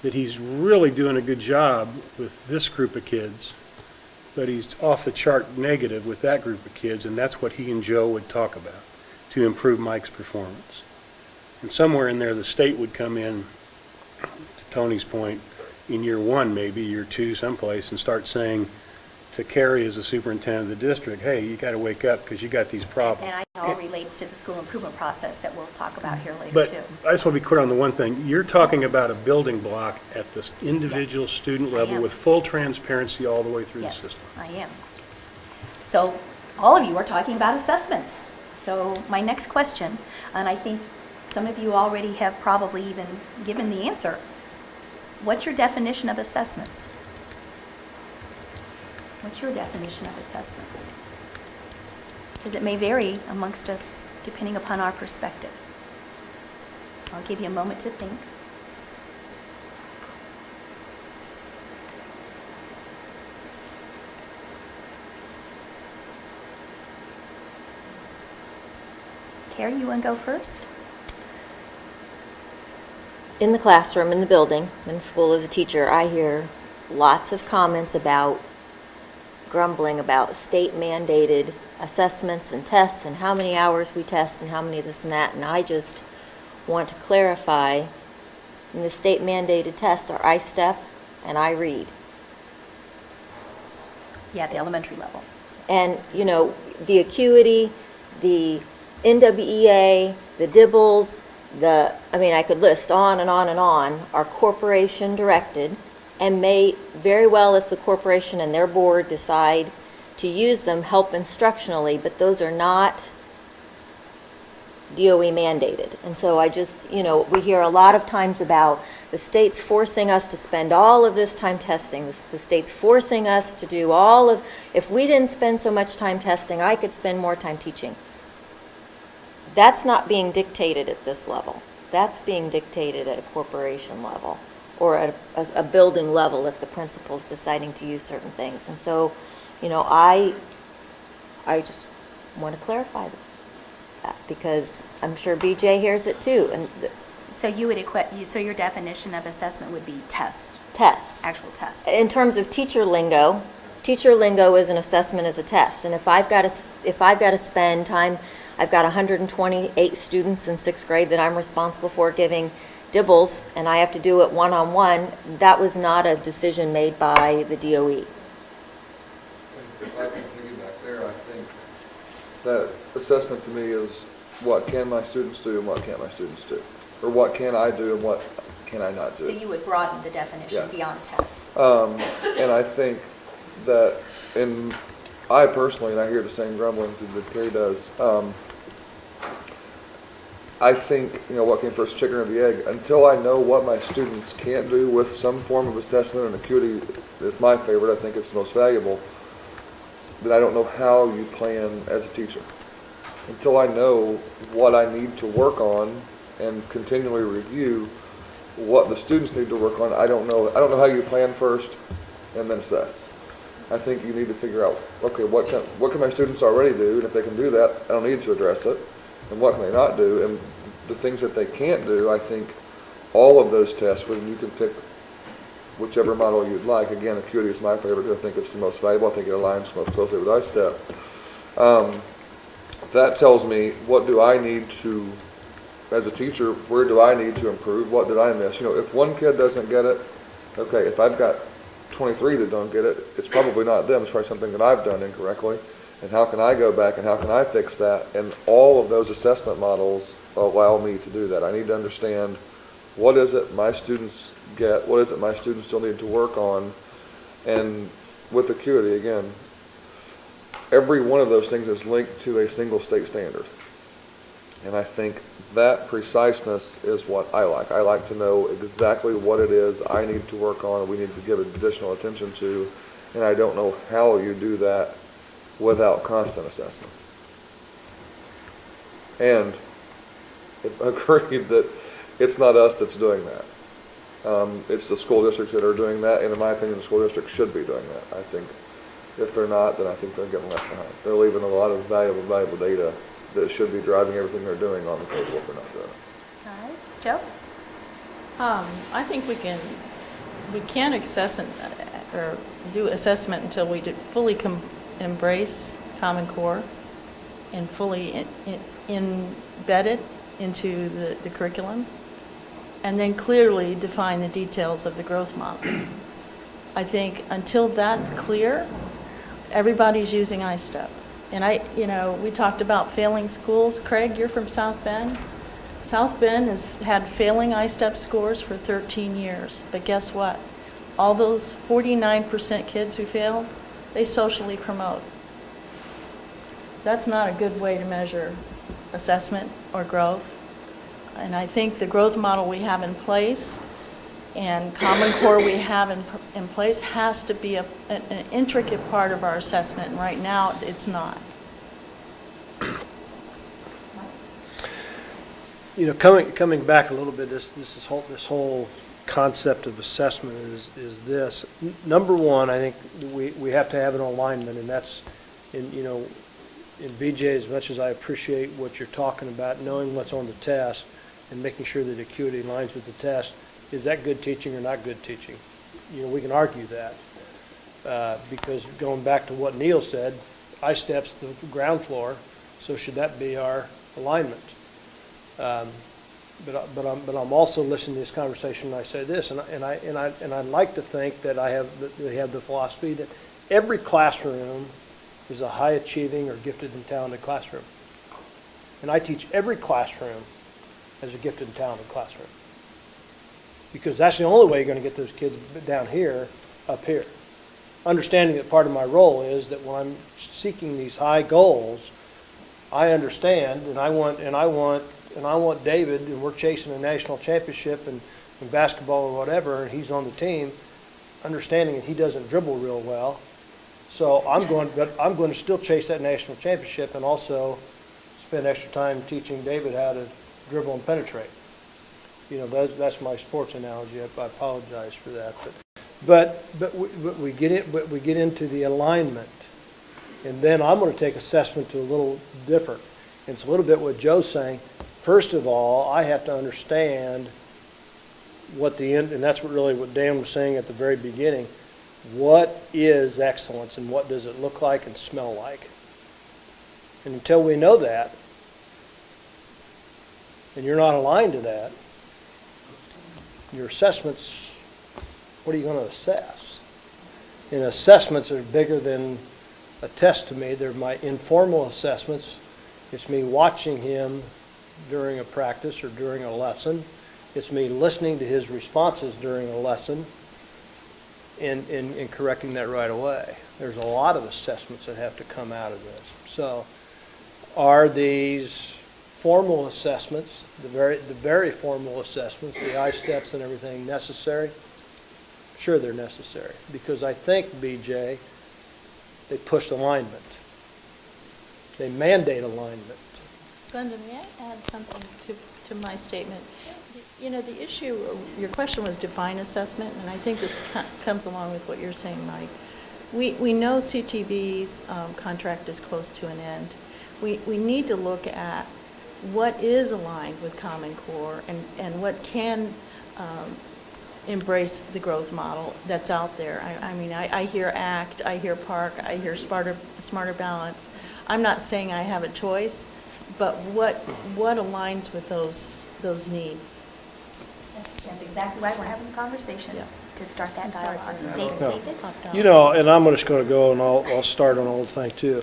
that he's really doing a good job with this group of kids, but he's off the chart negative with that group of kids, and that's what he and Joe would talk about to improve Mike's performance. And somewhere in there, the state would come in, to Tony's point, in year 1, maybe year 2, someplace, and start saying to Carrie as the superintendent of the district, hey, you got to wake up because you got these problems. And it all relates to the school improvement process that we'll talk about here later, But too. I just want to be clear on the one thing. You're talking about a building block at this individual Yes, student I level am. with full transparency all the way through the Yes, system. I am. So all of you are talking about assessments. So my next question, and I think some of you already have probably even given the answer. What's your definition of assessments? What's your definition of assessments? Because it may vary amongst us depending upon our perspective. I'll give you a moment to think. Carrie, you want to go first? In the classroom, in the building, in school as a teacher, I hear lots of comments about grumbling about state mandated assessments and tests and how many hours we test and how many this and that. And I just want to clarify, in the state mandated tests are I-STEP and I-READ. Yeah, at the elementary level. And, the acuity, the NWEA, the DIBELS, I could list on and on and on, are corporation directed and may very well, if the corporation and their board decide to use them, help instructionally, but those are not DOE mandated. And so I just, we hear a lot of times about the state's forcing us to spend all of this time testing. The state's forcing us to do if we didn't spend so much time testing, I could spend more time teaching. That's not being dictated at this level. That's being dictated at a corporation level or at a building level if the principal's deciding to use certain things. And so, I just want to clarify that because I'm sure BJ hears it too. And So so your definition of assessment would be tests, tests. actual tests. In terms of teacher lingo is an assessment as a test. And if I've got to spend time, I've got 128 students in 6th grade that I'm responsible for giving DIBELS, and I have to do it one-on-one. That was not a decision made by the DOE. If I can piggyback there, I think that assessment to me is what can my students do and what can't my students do? Or what can I do and what can I not do? So you would broaden the definition Yes. beyond tests. And I think that I personally, and I hear the same grumblings that Carrie does, I think, what came first, chicken or the egg? Until I know what my students can't do with some form of assessment, and acuity is my favorite, I think it's the most valuable, then I don't know how you plan as a teacher. Until I know what I need to work on and continually review what the students need to work on, I don't know how you plan first and then assess. I think you need to figure out, okay, what can my students already do, and if they can do that, I don't need to address it. And what can they not do? And the things that they can't do, I think all of those tests, when you can pick whichever model you'd like. Again, acuity is my favorite. I think it's the most valuable. I think it aligns most closely with ISTEP. That tells me what do I need to, as a teacher, where do I need to improve? What did I miss? If one kid doesn't get it, okay, if I've got 23 that don't get it, it's probably not them. It's probably something that I've done incorrectly. And how can I go back and how can I fix that? And all of those assessment models allow me to do that. I need to understand what is it my students get, what is it my students still need to work on. And with acuity, again, every one of those things is linked to a single state standard. And I think that preciseness is what I like. I like to know exactly what it is I need to work on, we need to give additional attention to, and I don't know how you do that without constant assessment. And agreed that it's not us that's doing that. It's the school districts that are doing that, and in my opinion, the school districts should be doing that. I think if they're not, then I think they're getting left behind. They're leaving a lot of valuable data that should be driving everything they're doing on the table if they're not doing it. All right, Joe? I think we can't assess or do assessment until we fully embrace Common Core and fully embed it into the curriculum, and then clearly define the details of the growth model. I think until that's clear, everybody's using ISTEP. And we talked about failing schools. Craig, you're from South Bend. South Bend has had failing ISTEP scores for 13 years. But guess what? All those 49% kids who failed, they socially promote. That's not a good way to measure assessment or growth. And I think the growth model we have in place and Common Core we have in place has to be an intricate part of our assessment, and right now it's not. Coming back a little bit, this whole concept of assessment is this. Number one, I think we have to have an alignment, and that's in BJ, as much as I appreciate what you're talking about, knowing what's on the test and making sure that acuity aligns with the test. Is that good teaching or not good teaching? We can argue that because going back to what Neil said, ISTEP's the ground floor, so should that be our alignment? But I'm also listening to this conversation, and I say this, and I like to think that they have the philosophy that every classroom is a high achieving or gifted and talented classroom, and I teach every classroom as a gifted and talented classroom. Because that's the only way you're going to get those kids down here, up here. Understanding that part of my role is that when I'm seeking these high goals, I understand, and I want David, and we're chasing a national championship in basketball or whatever, and he's on the team, understanding that he doesn't dribble real well. So I'm going to still chase that national championship and also spend extra time teaching David how to dribble and penetrate. That's my sports analogy. I apologize for that, but we get into the alignment, and then I'm going to take assessment to a little different. And it's a little bit what Joe's saying. First of all, I have to understand what the end, and that's what Dan was saying at the very beginning. What is excellence, and what does it look like and smell like? And until we know that, and you're not aligned to that, your assessments, what are you going to assess? And assessments are bigger than a test to me. They're my informal assessments. It's me watching him during a practice or during a lesson. It's me listening to his responses during a lesson and correcting that right away. There's a lot of assessments that have to come out of this. So are these formal assessments, the very formal assessments, the I-steps and everything necessary? Sure, they're necessary, because I think, BJ, they push alignment. They mandate alignment. Glenda, may I add something to my statement? You know, the issue, your question was define assessment, and I think this comes along with what you're saying, Mike. We know CTV's contract is close to an end. We need to look at what is aligned with Common Core and what can embrace the growth model that's out there. I mean, I hear ACT, I hear PARC, I hear Smarter Balance. I'm not saying I have a choice, but what aligns with those needs? That's exactly why we're having a conversation, to start that I'm sorry dialogue. for David, No. David? Popped out. You know, and I'm just going to go and I'll start on the whole thing too.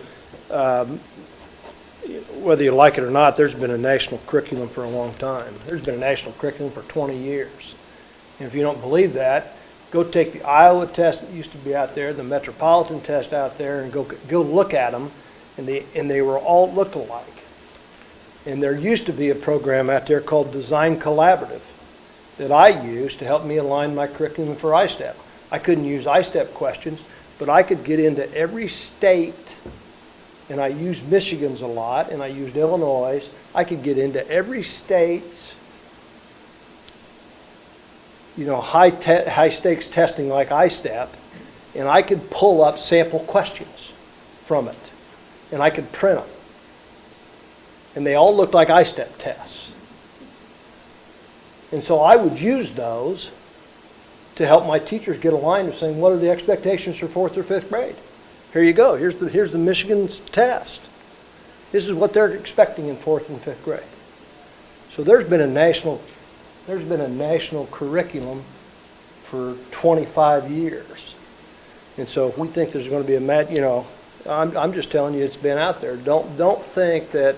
Whether you like it or not, there's been a national curriculum for a long time. There's been a national curriculum for 20 years. And if you don't believe that, go take the Iowa test that used to be out there, the Metropolitan test out there, and go look at them, and they were all looked alike. And there used to be a program out there called Design Collaborative that I used to help me align my curriculum for ISTEP. I couldn't use ISTEP questions, but I could get into every state, and I used Michigan's a lot, and I used Illinois'. I could get into every state's, high stakes testing like ISTEP, and I could pull up sample questions from it, and I could print them. And they all looked like ISTEP tests. And so I would use those to help my teachers get aligned with saying, what are the expectations for 4th or 5th grade? Here you go. Here's the Michigan's test. This is what they're expecting in 4th and 5th grade. So there's been a national curriculum for 25 years. And so if we think there's going to be I'm just telling you it's been out there. Don't think that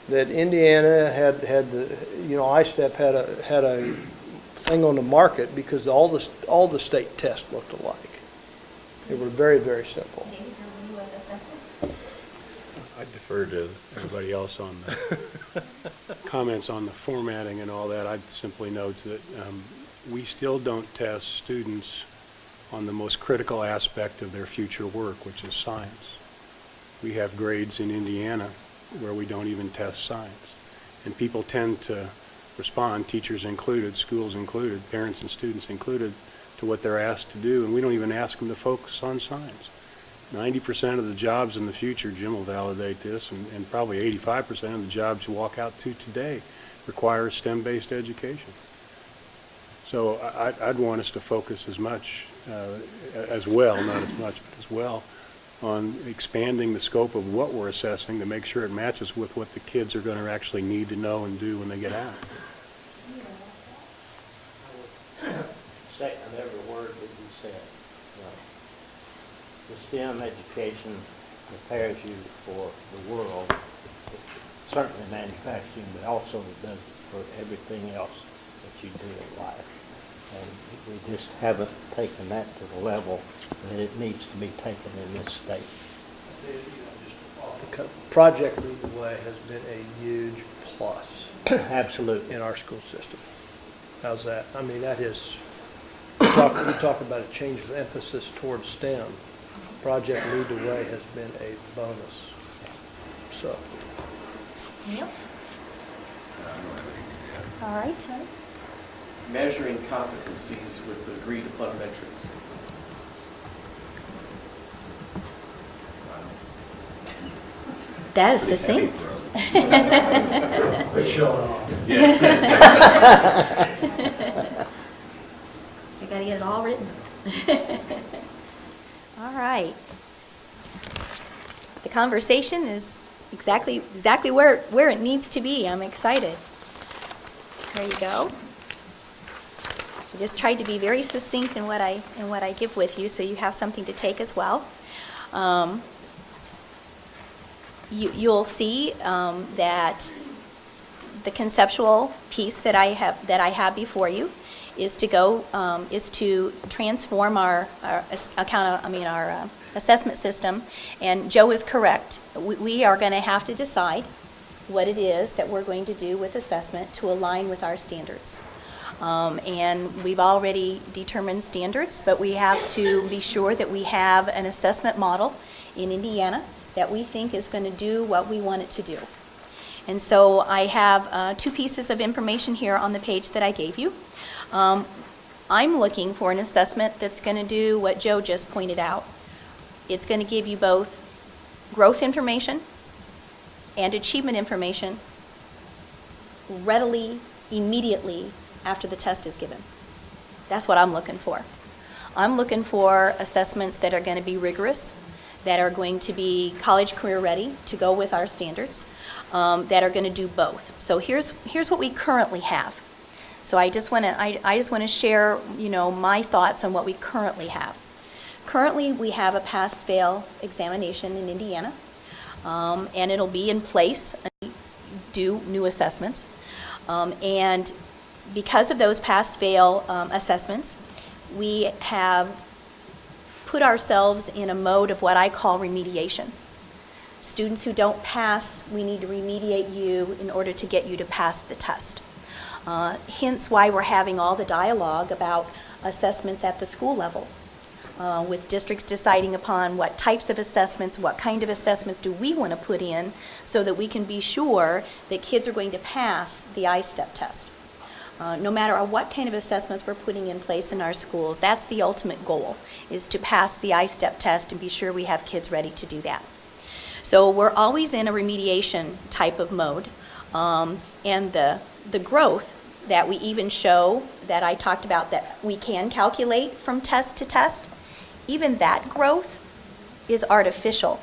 Indiana had the ISTEP had a thing on the market because all the state tests looked alike. They were very, very simple. David, your view of assessment? I defer to everybody else on the comments on the formatting and all that. I'd simply note that we still don't test students on the most critical aspect of their future work, which is science. We have grades in Indiana where we don't even test science. And people tend to respond, teachers included, schools included, parents and students included, to what they're asked to do, and we don't even ask them to focus on science. 90% of the jobs in the future, Jim will validate this, and probably 85% of the jobs you walk out to today require STEM-based education. So I'd want us to focus as much, as well, not as much, but as well, on expanding the scope of what we're assessing to make sure it matches with what the kids are going to actually need to know and do when they get out. Second every word that you said. The STEM education prepares you for the world, certainly manufacturing, but also it does for everything else that you do in life. And we just haven't taken that to the level that it needs to be taken in this state. Project Lead the Way has been a huge plus. Absolutely. In our school system. How's that? I mean, that is, you talk about a change of emphasis towards STEM. Project Lead the Way has been a bonus. So. Yep. All right, Tony. Measuring competencies with agreed-upon metrics. That is succinct. Quit showing off. I gotta get it all written. All right. The conversation is exactly where it needs to be. I'm excited. There you go. I just tried to be very succinct in what I give with you, so you have something to take as well. you'll see that the conceptual piece that I have before you is to transform our assessment system. And Joe is correct. We are going to have to decide what it is that we're going to do with assessment to align with our standards. And we've already determined standards, but we have to be sure that we have an assessment model in Indiana that we think is going to do what we want it to do. And so I have 2 pieces of information here on the page that I gave you. I'm looking for an assessment that's going to do what Joe just pointed out. It's going to give you both growth information and achievement information readily, immediately after the test is given. That's what I'm looking for. I'm looking for assessments that are going to be rigorous, that are going to be college career ready to go with our standards, that are going to do both. So here's what we currently have. So I just want to share, my thoughts on what we currently have. Currently, we have a pass-fail examination in Indiana, and it'll be in place until we do new assessments. And because of those pass-fail assessments, we have put ourselves in a mode of what I call remediation. Students who don't pass, we need to remediate you in order to get you to pass the test. Hence why we're having all the dialogue about assessments at the school level, with districts deciding upon what types of assessments, what kind of assessments do we want to put in so that we can be sure that kids are going to pass the I-STEP test. No matter what kind of assessments we're putting in place in our schools, that's the ultimate goal, is to pass the I-STEP test and be sure we have kids ready to do that. So we're always in a remediation type of mode, and the growth that we even show, that I talked about, that we can calculate from test to test, even that growth is artificial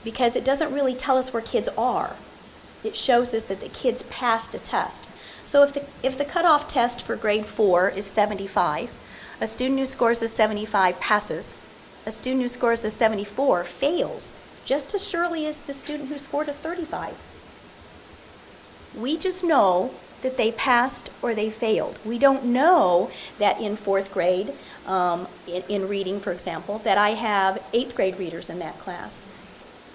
because it doesn't really tell us where kids are. It shows us that the kids passed a test. So if the cutoff test for grade 4 is 75, a student who scores a 75 passes. A student who scores a 74 fails, just as surely as the student who scored a 35. We just know that they passed or they failed. We don't know that in 4th grade, in reading, for example, that I have 8th grade readers in that class,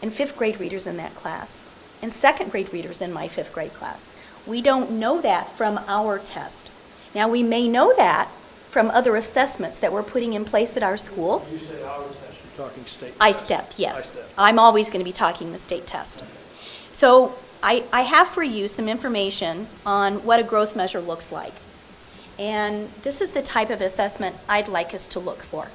and 5th grade readers in that class, and 2nd grade readers in my 5th grade class. We don't know that from our test. Now, we may know that from other assessments that we're putting in place at our school. You say our test, you're talking state test. I-STEP, yes. I-STEP. I'm always going to be talking the state test. So I have for you some information on what a growth measure looks like. And this is the type of assessment I'd like us to look for.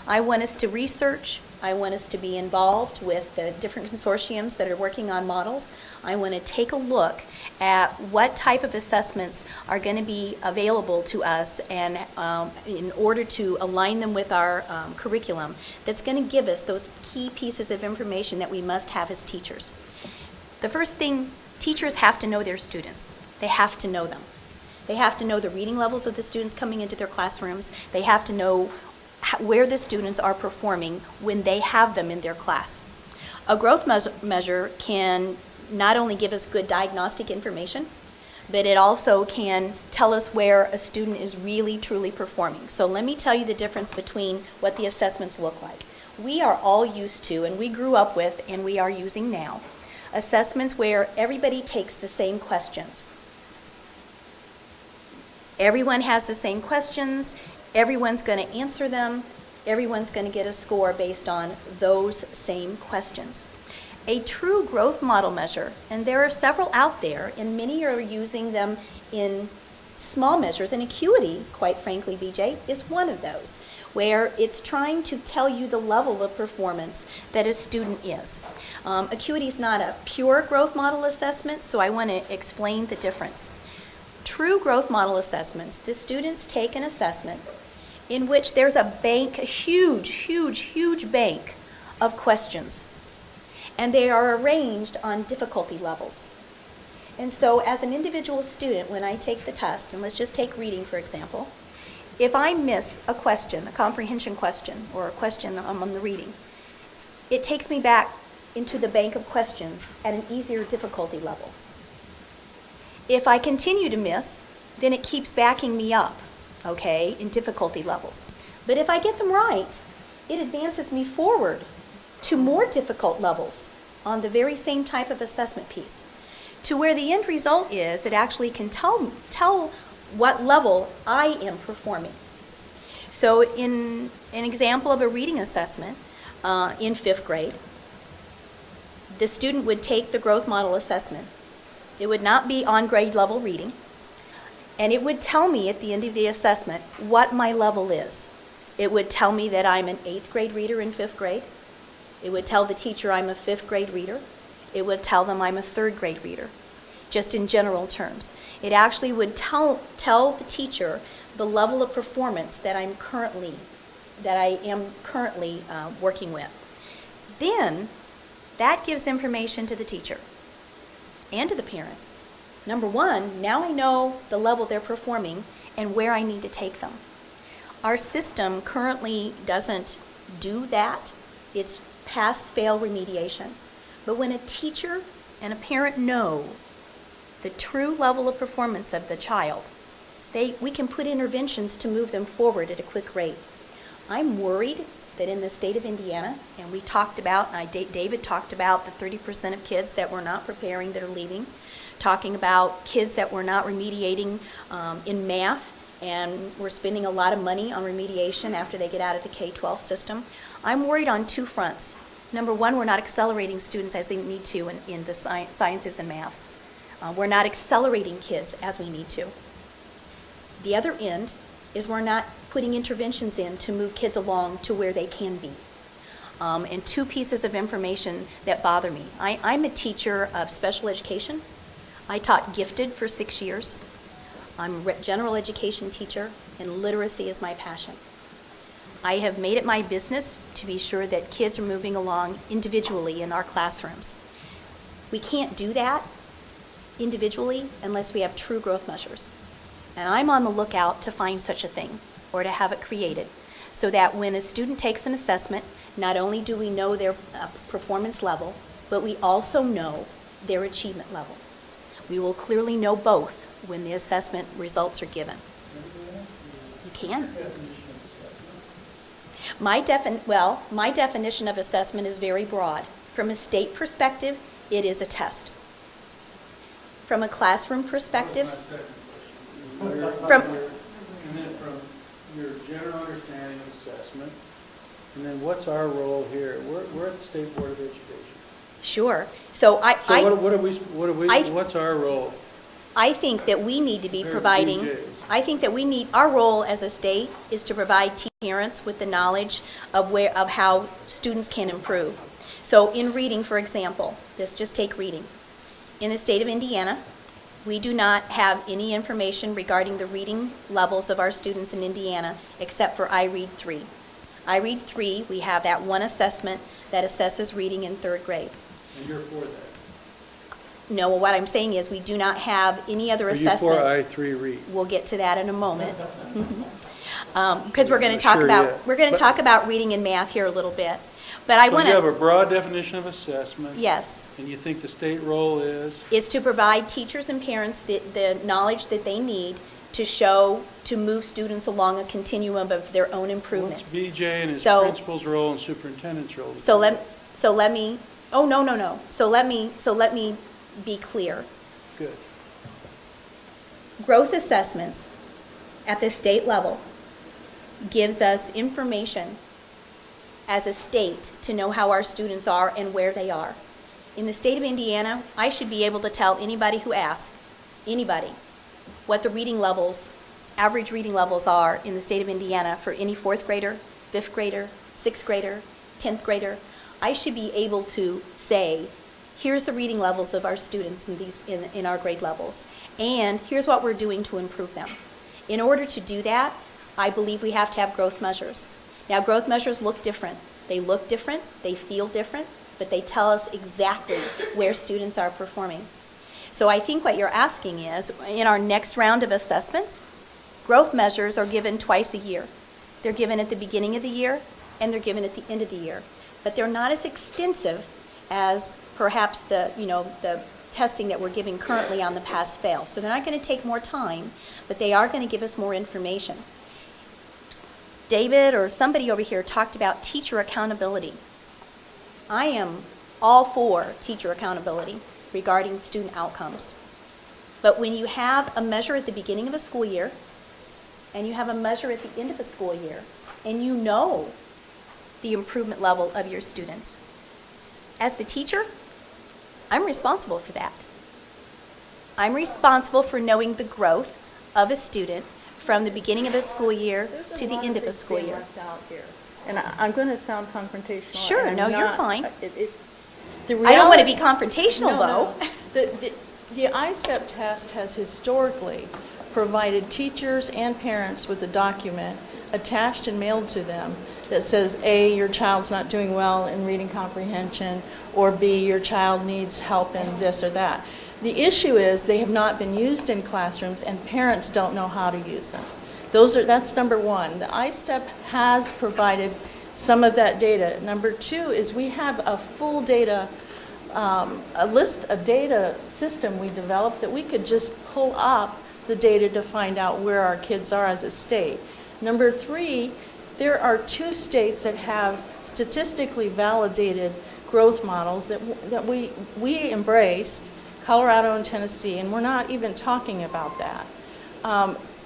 I want us to research. I want us to be involved with the different consortiums that are working on models. I want to take a look at what type of assessments are going to be available to us, and in order to align them with our curriculum, that's going to give us those key pieces of information that we must have as teachers. The first thing, teachers have to know their students. They have to know them. They have to know the reading levels of the students coming into their classrooms. They have to know where the students are performing when they have them in their class. A growth measure can not only give us good diagnostic information, but it also can tell us where a student is really, truly performing. So let me tell you the difference between what the assessments look like. We are all used to, and we grew up with, and we are using now, assessments where everybody takes the same questions. Everyone has the same questions. Everyone's going to answer them. Everyone's going to get a score based on those same questions. A true growth model measure, and there are several out there, and many are using them in small measures, and Acuity, quite frankly, BJ, is one of those, where it's trying to tell you the level of performance that a student is. Acuity is not a pure growth model assessment, so I want to explain the difference. True growth model assessments, the students take an assessment in which there's a bank, a huge, huge, huge bank of questions, and they are arranged on difficulty levels. And so as an individual student, when I take the test, and let's just take reading, for example, if I miss a question, a comprehension question, or a question on the reading, it takes me back into the bank of questions at an easier difficulty level. If I continue to miss, then it keeps backing me up, okay, in difficulty levels. But if I get them right, it advances me forward to more difficult levels on the very same type of assessment piece, to where the end result is it actually can tell what level I am performing. So in an example of a reading assessment in 5th grade, the student would take the growth model assessment. It would not be on grade level reading, and it would tell me at the end of the assessment what my level is. It would tell me that I'm an 8th grade reader in 5th grade. It would tell the teacher I'm a 5th grade reader. It would tell them I'm a 3rd grade reader, just in general terms. It actually would tell the teacher the level of performance that I am currently working with. Then, that gives information to the teacher and to the parent. Number one, now I know the level they're performing and where I need to take them. Our system currently doesn't do that. It's pass-fail remediation. But when a teacher and a parent know the true level of performance of the child, we can put interventions to move them forward at a quick rate. I'm worried that in the state of Indiana, and we talked about, David talked about the 30% of kids that we're not preparing that are leaving, talking about kids that we're not remediating in math, and we're spending a lot of money on remediation after they get out of the K-12 system. I'm worried on two fronts. Number one, we're not accelerating students as they need to in the sciences and maths. We're not accelerating kids as we need to. The other end is we're not putting interventions in to move kids along to where they can be. And two pieces of information that bother me. I'm a teacher of special education. I taught gifted for 6 years. I'm a general education teacher, and literacy is my passion. I have made it my business to be sure that kids are moving along individually in our classrooms. We can't do that individually unless we have true growth measures. And I'm on the lookout to find such a thing, or to have it created, so that when a student takes an assessment, not only do we know their performance level, but we also know their achievement level. We will clearly know both when the assessment results are given. You can. My definition of assessment is very broad. From a state perspective, it is a test. From a classroom perspective, and then from your general understanding of assessment, and then what's our role here? We're at the State Board of Education. sure. What's our role? I think that we need to be Compared to providing, BJ's. I think that our role as a state is to provide parents with the knowledge of how students can improve. So in reading, for example, just take reading. In the state of Indiana, we do not have any information regarding the reading levels of our students in Indiana except for iRead 3. iRead 3, we have that one assessment that assesses reading in 3rd grade. And you're for that? No, what I'm saying is we do not have any other assessment. Are you for I3 read? We'll get to that in a moment. Because we're going to Not talk sure about, yet. we're going to But- talk about reading and math here a little bit. But I want So you have a to, broad definition of assessment? yes, And you think the state role is? is to provide teachers and parents the knowledge that they need to move students along a continuum of their own improvement. What's BJ and his So- principal's role and superintendent's role? So let me, oh, no. So let me be clear. Good. Growth assessments at the state level gives us information as a state to know how our students are and where they are. In the state of Indiana, I should be able to tell anybody who asks, anybody, what the reading levels, average reading levels are in the state of Indiana for any 4th grader, 5th grader, 6th grader, 10th grader. I should be able to say, here's the reading levels of our students in our grade levels, and here's what we're doing to improve them. In order to do that, I believe we have to have growth measures. Now, growth measures look different. They look different, they feel different, but they tell us exactly where students are performing. So I think what you're asking is, in our next round of assessments, growth measures are given twice a year. They're given at the beginning of the year, and they're given at the end of the year. But they're not as extensive as perhaps the, the testing that we're giving currently on the pass-fail. So they're not going to take more time, but they are going to give us more information. David or somebody over here talked about teacher accountability. I am all for teacher accountability regarding student outcomes. But when you have a measure at the beginning of a school year, and you have a measure at the end of a school year, and you know the improvement level of your students, as the teacher, I'm responsible for that. I'm responsible for knowing the growth of a student from the beginning of a school year to the end of a school year. There's a lot of things being left out here. And I'm going to sound confrontational. Sure, and no, I'm you're not. fine. I don't want to be confrontational, though. The ISTEP test has historically provided teachers and parents with a document attached and mailed to them that says, A, your child's not doing well in reading comprehension, or B, your child needs help in this or that. The issue is they have not been used in classrooms and parents don't know how to use them. That's number one. The ISTEP has provided some of that data. Number two is we have a full data, a data system we developed that we could just pull up the data to find out where our kids are as a state. Number three, there are 2 states that have statistically validated growth models that we embraced, Colorado and Tennessee, and we're not even talking about that.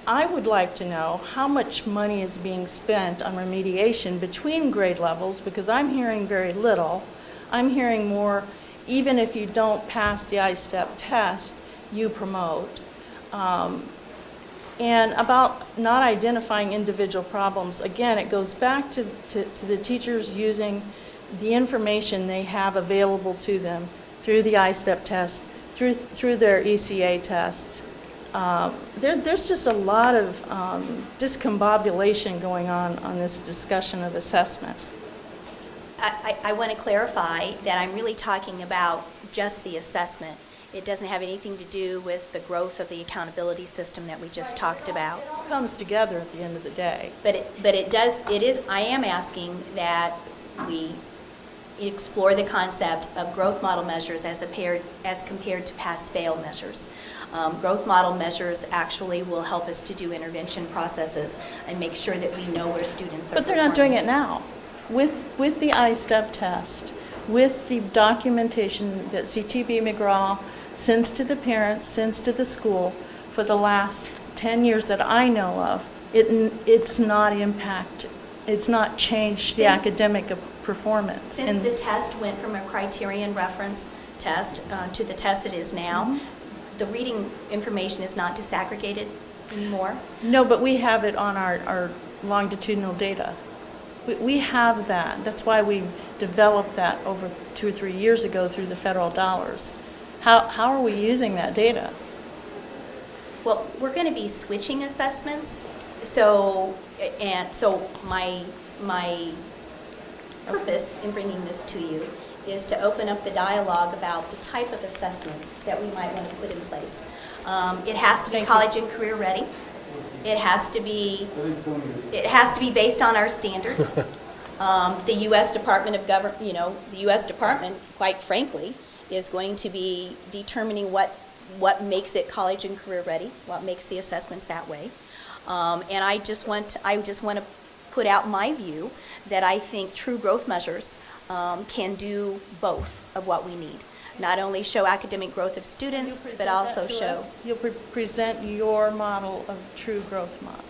I would like to know how much money is being spent on remediation between grade levels, because I'm hearing very little. I'm hearing more, even if you don't pass the ISTEP test, you promote. And about not identifying individual problems, again, it goes back to the teachers using the information they have available to them through the ISTEP test, through their ECA tests. There's just a lot of discombobulation going on this discussion of assessment. I want to clarify that I'm really talking about just the assessment. It doesn't have anything to do with the growth of the accountability system that we just talked about. It all comes together at the end of the day. I am asking that we explore the concept of growth model measures as compared to pass-fail measures. Growth model measures actually will help us to do intervention processes and make sure that we know where students are But they're not doing performing. it now. With the ISTEP test, with the documentation that CTB McGraw sends to the parents, sends to the school for the last 10 years that I know of, it's not impacted. It's not changed the academic performance. Since the test went from a criterion reference test to the test it is now, the reading information is not disaggregated anymore? No, but we have it on our longitudinal data. We have that. That's why we developed that over 2 or 3 years ago through the federal dollars. How are we using that data? Well, we're going to be switching assessments, so my purpose in bringing this to you is to open up the dialogue about the type of assessment that we might want to put in place. It has to be college and career ready. It has to be based on our standards. The U.S. Department of Government, the U.S. Department, quite frankly, is going to be determining what makes it college and career ready, what makes the assessments that way. And I just want to put out my view that I think true growth measures can do both of what we need. Not only show academic growth of students, but also show. You'll present your model of true growth model.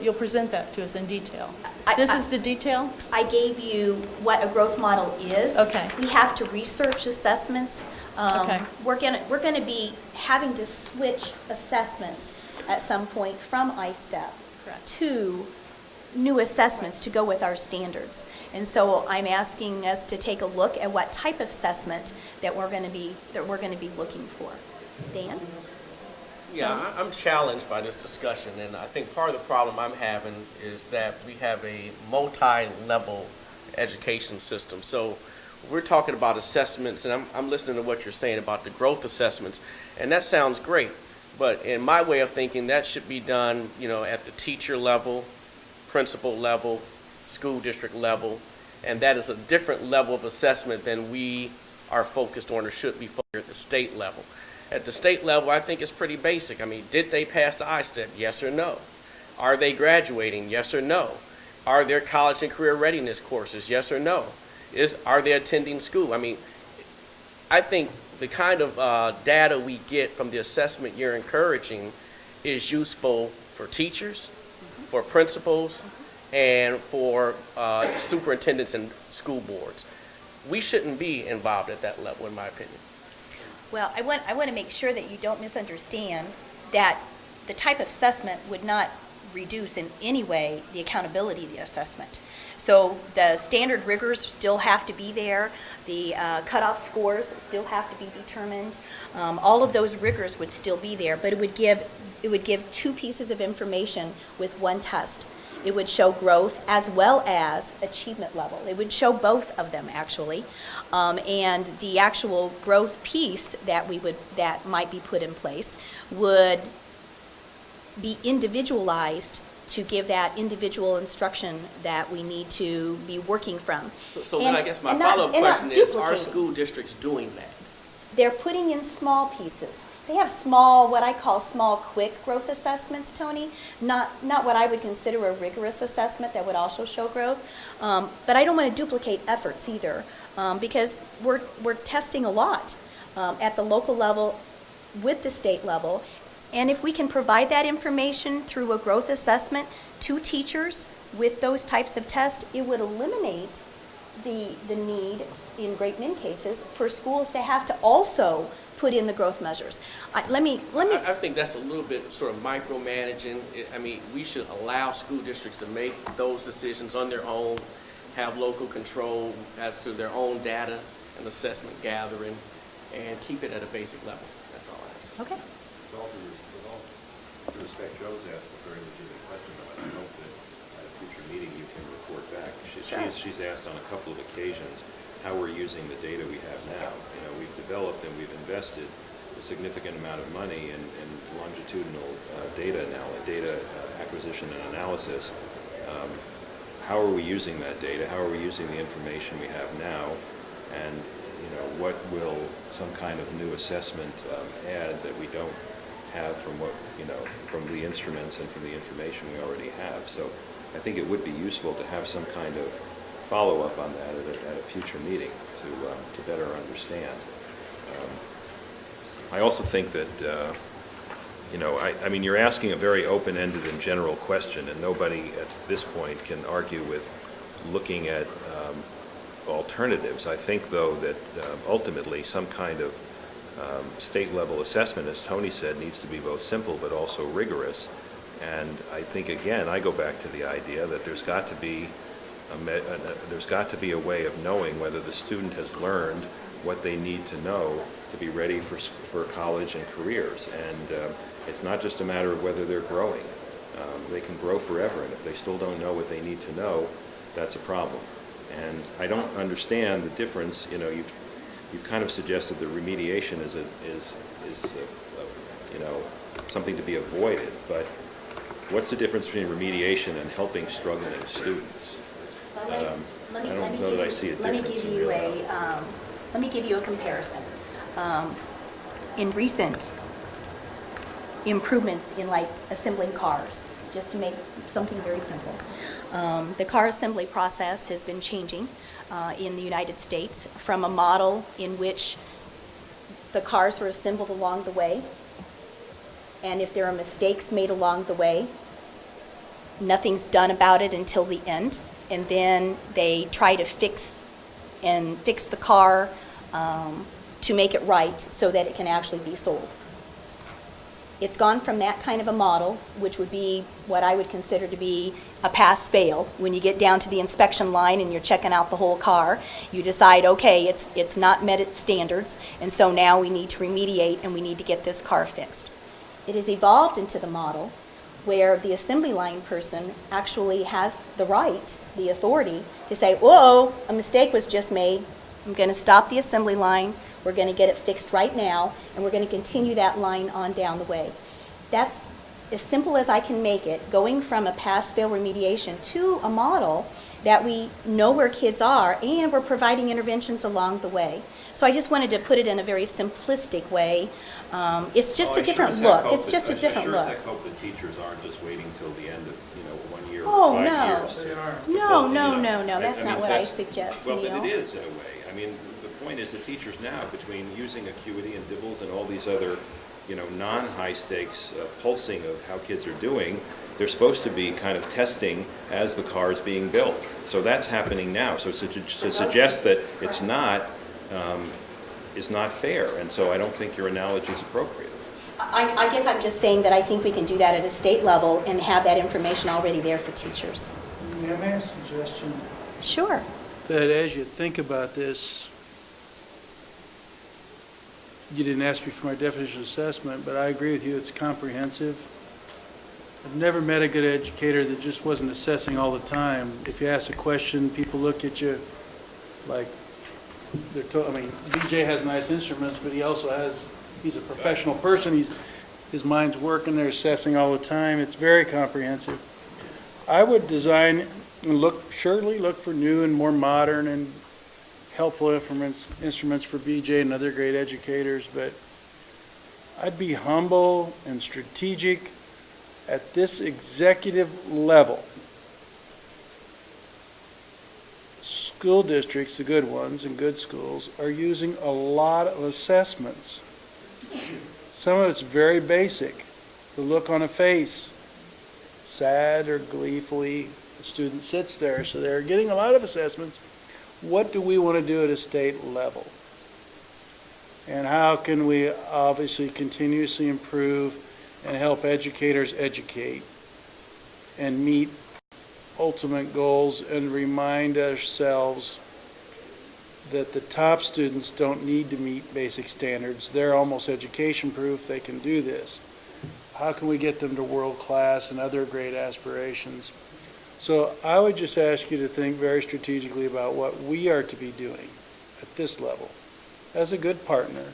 You'll present that to us in detail. This is the detail? I gave you what a growth model is. Okay. We have to research assessments. Okay. We're going to be having to switch assessments at some point from ISTEP to new assessments to go with our standards. And so I'm asking us to take a look at what type of assessment that we're going to be looking for. Dan? Yeah, I'm challenged by this discussion, and I think part of the problem I'm having is that we have a multi-level education system. So we're talking about assessments, and I'm listening to what you're saying about the growth assessments, and that sounds great. But in my way of thinking, that should be done, at the teacher level, principal level, school district level, And that is a different level of assessment than we are focused on or should be focused at the state level. At the state level, I think it's pretty basic. I mean, did they pass the ISTEP? Yes or no? Are they graduating? Yes or no? Are there college and career readiness courses? Yes or no? Are they attending school? I mean, I think the kind of data we get from the assessment you're encouraging is useful for teachers, for principals, and for superintendents and school boards. We shouldn't be involved at that level, in my opinion. Well, I want to make sure that you don't misunderstand that the type of assessment would not reduce in any way the accountability of the assessment. So the standard rigors still have to be there. The cutoff scores still have to be determined. All of those rigors would still be there, but it would give two pieces of information with one test. It would show growth as well as achievement level. It would show both of them, actually. And the actual growth piece that might be put in place would be individualized to give that individual instruction that we need to be working from. So then I guess my follow-up question is, are school districts doing that? They're putting in small pieces. They have small, what I call small, quick growth assessments, Tony. Not what I would consider a rigorous assessment that would also show growth. But I don't want to duplicate efforts either, because we're testing a lot at the local level with the state level. And if we can provide that information through a growth assessment to teachers with those types of tests, it would eliminate the need, in great many cases, for schools to have to also put in the growth measures. I think that's a little bit sort of micromanaging. I mean, we should allow school districts to make those decisions on their own, have local control as to their own data and assessment gathering, and keep it at a basic level. That's all I have to say. Okay. With all due respect, Joe's asked a very legitimate question, though, and I hope that at a future meeting you can report back. She's asked on a couple of occasions how we're using the data we have now. You know, we've developed and we've invested a significant amount of money in longitudinal data acquisition and analysis. How are we using that data? How are we using the information we have now? And what will some kind of new assessment add that we don't have from from the instruments and from the information we already have? So I think it would be useful to have some kind of follow-up on that at a future meeting to better understand. I also think that, I mean, you're asking a very open-ended and general question, and nobody at this point can argue with looking at alternatives. I think, though, that ultimately some kind of state-level assessment, as Tony said, needs to be both simple but also rigorous. And I think, again, I go back to the idea that there's got to be a way of knowing whether the student has learned what they need to know to be ready for college and careers. And it's not just a matter of whether they're growing. They can grow forever, and if they still don't know what they need to know, that's a problem. And I don't understand the difference. You've kind of suggested that remediation is something to be avoided, but what's the difference between remediation and helping struggling students? I don't know that I see a difference in real life. Let me give you a comparison. In recent improvements in like assembling cars, just to make something very simple, the car assembly process has been changing in the United States from a model in which the cars were assembled along the way, and if there are mistakes made along the way, nothing's done about it until the end, and then they try to fix the car to make it right so that it can actually be sold. It's gone from that kind of a model, which would be what I would consider to be a pass-fail. When you get down to the inspection line and you're checking out the whole car, you decide, okay, it's not met its standards, and so now we need to remediate and we need to get this car fixed. It has evolved into the model where the assembly line person actually has the right, the authority, to say, whoa, a mistake was just made. I'm going to stop the assembly line. We're going to get it fixed right now, and we're going to continue that line on down the way. That's as simple as I can make it, going from a pass-fail remediation to a model that we know where kids are, and we're providing interventions along the way. So I just wanted to put it in a very simplistic way. It's just a different look. It's just a different look. I hope the teachers aren't just waiting till the end of, 1 year Oh, or 5 no. years. No, no, no, no, that's not what I suggest, Well, Neil. but it is in a way. I mean, the point is the teachers now, between using Acuity and Dibbles and all these other, non-high stakes pulsing of how kids are doing, they're supposed to be kind of testing as the car is being built. So that's happening now. So to suggest that it's not, is not fair. And so I don't think your analogy is appropriate. I guess I'm just saying that I think we can do that at a state level and have that information already there for teachers. May I make a suggestion? Sure. That as you think about this, you didn't ask me for my definition of assessment, but I agree with you, it's comprehensive. I've never met a good educator that just wasn't assessing all the time. If you ask a question, people look at you like they're BJ has nice instruments, but he's a professional person. His mind's working, they're assessing all the time. It's very comprehensive. I would design and look for new and more modern and helpful instruments for BJ and other great educators, but I'd be humble and strategic at this executive level. School districts, the good ones and good schools, are using a lot of assessments. Some of it's very basic. The look on a face, sad or gleefully, the student sits there. So they're getting a lot of assessments. What do we want to do at a state level? And how can we obviously continuously improve and help educators educate and meet ultimate goals and remind ourselves that the top students don't need to meet basic standards. They're almost education proof. They can do this. How can we get them to world class and other great aspirations? So I would just ask you to think very strategically about what we are to be doing at this level as a good partner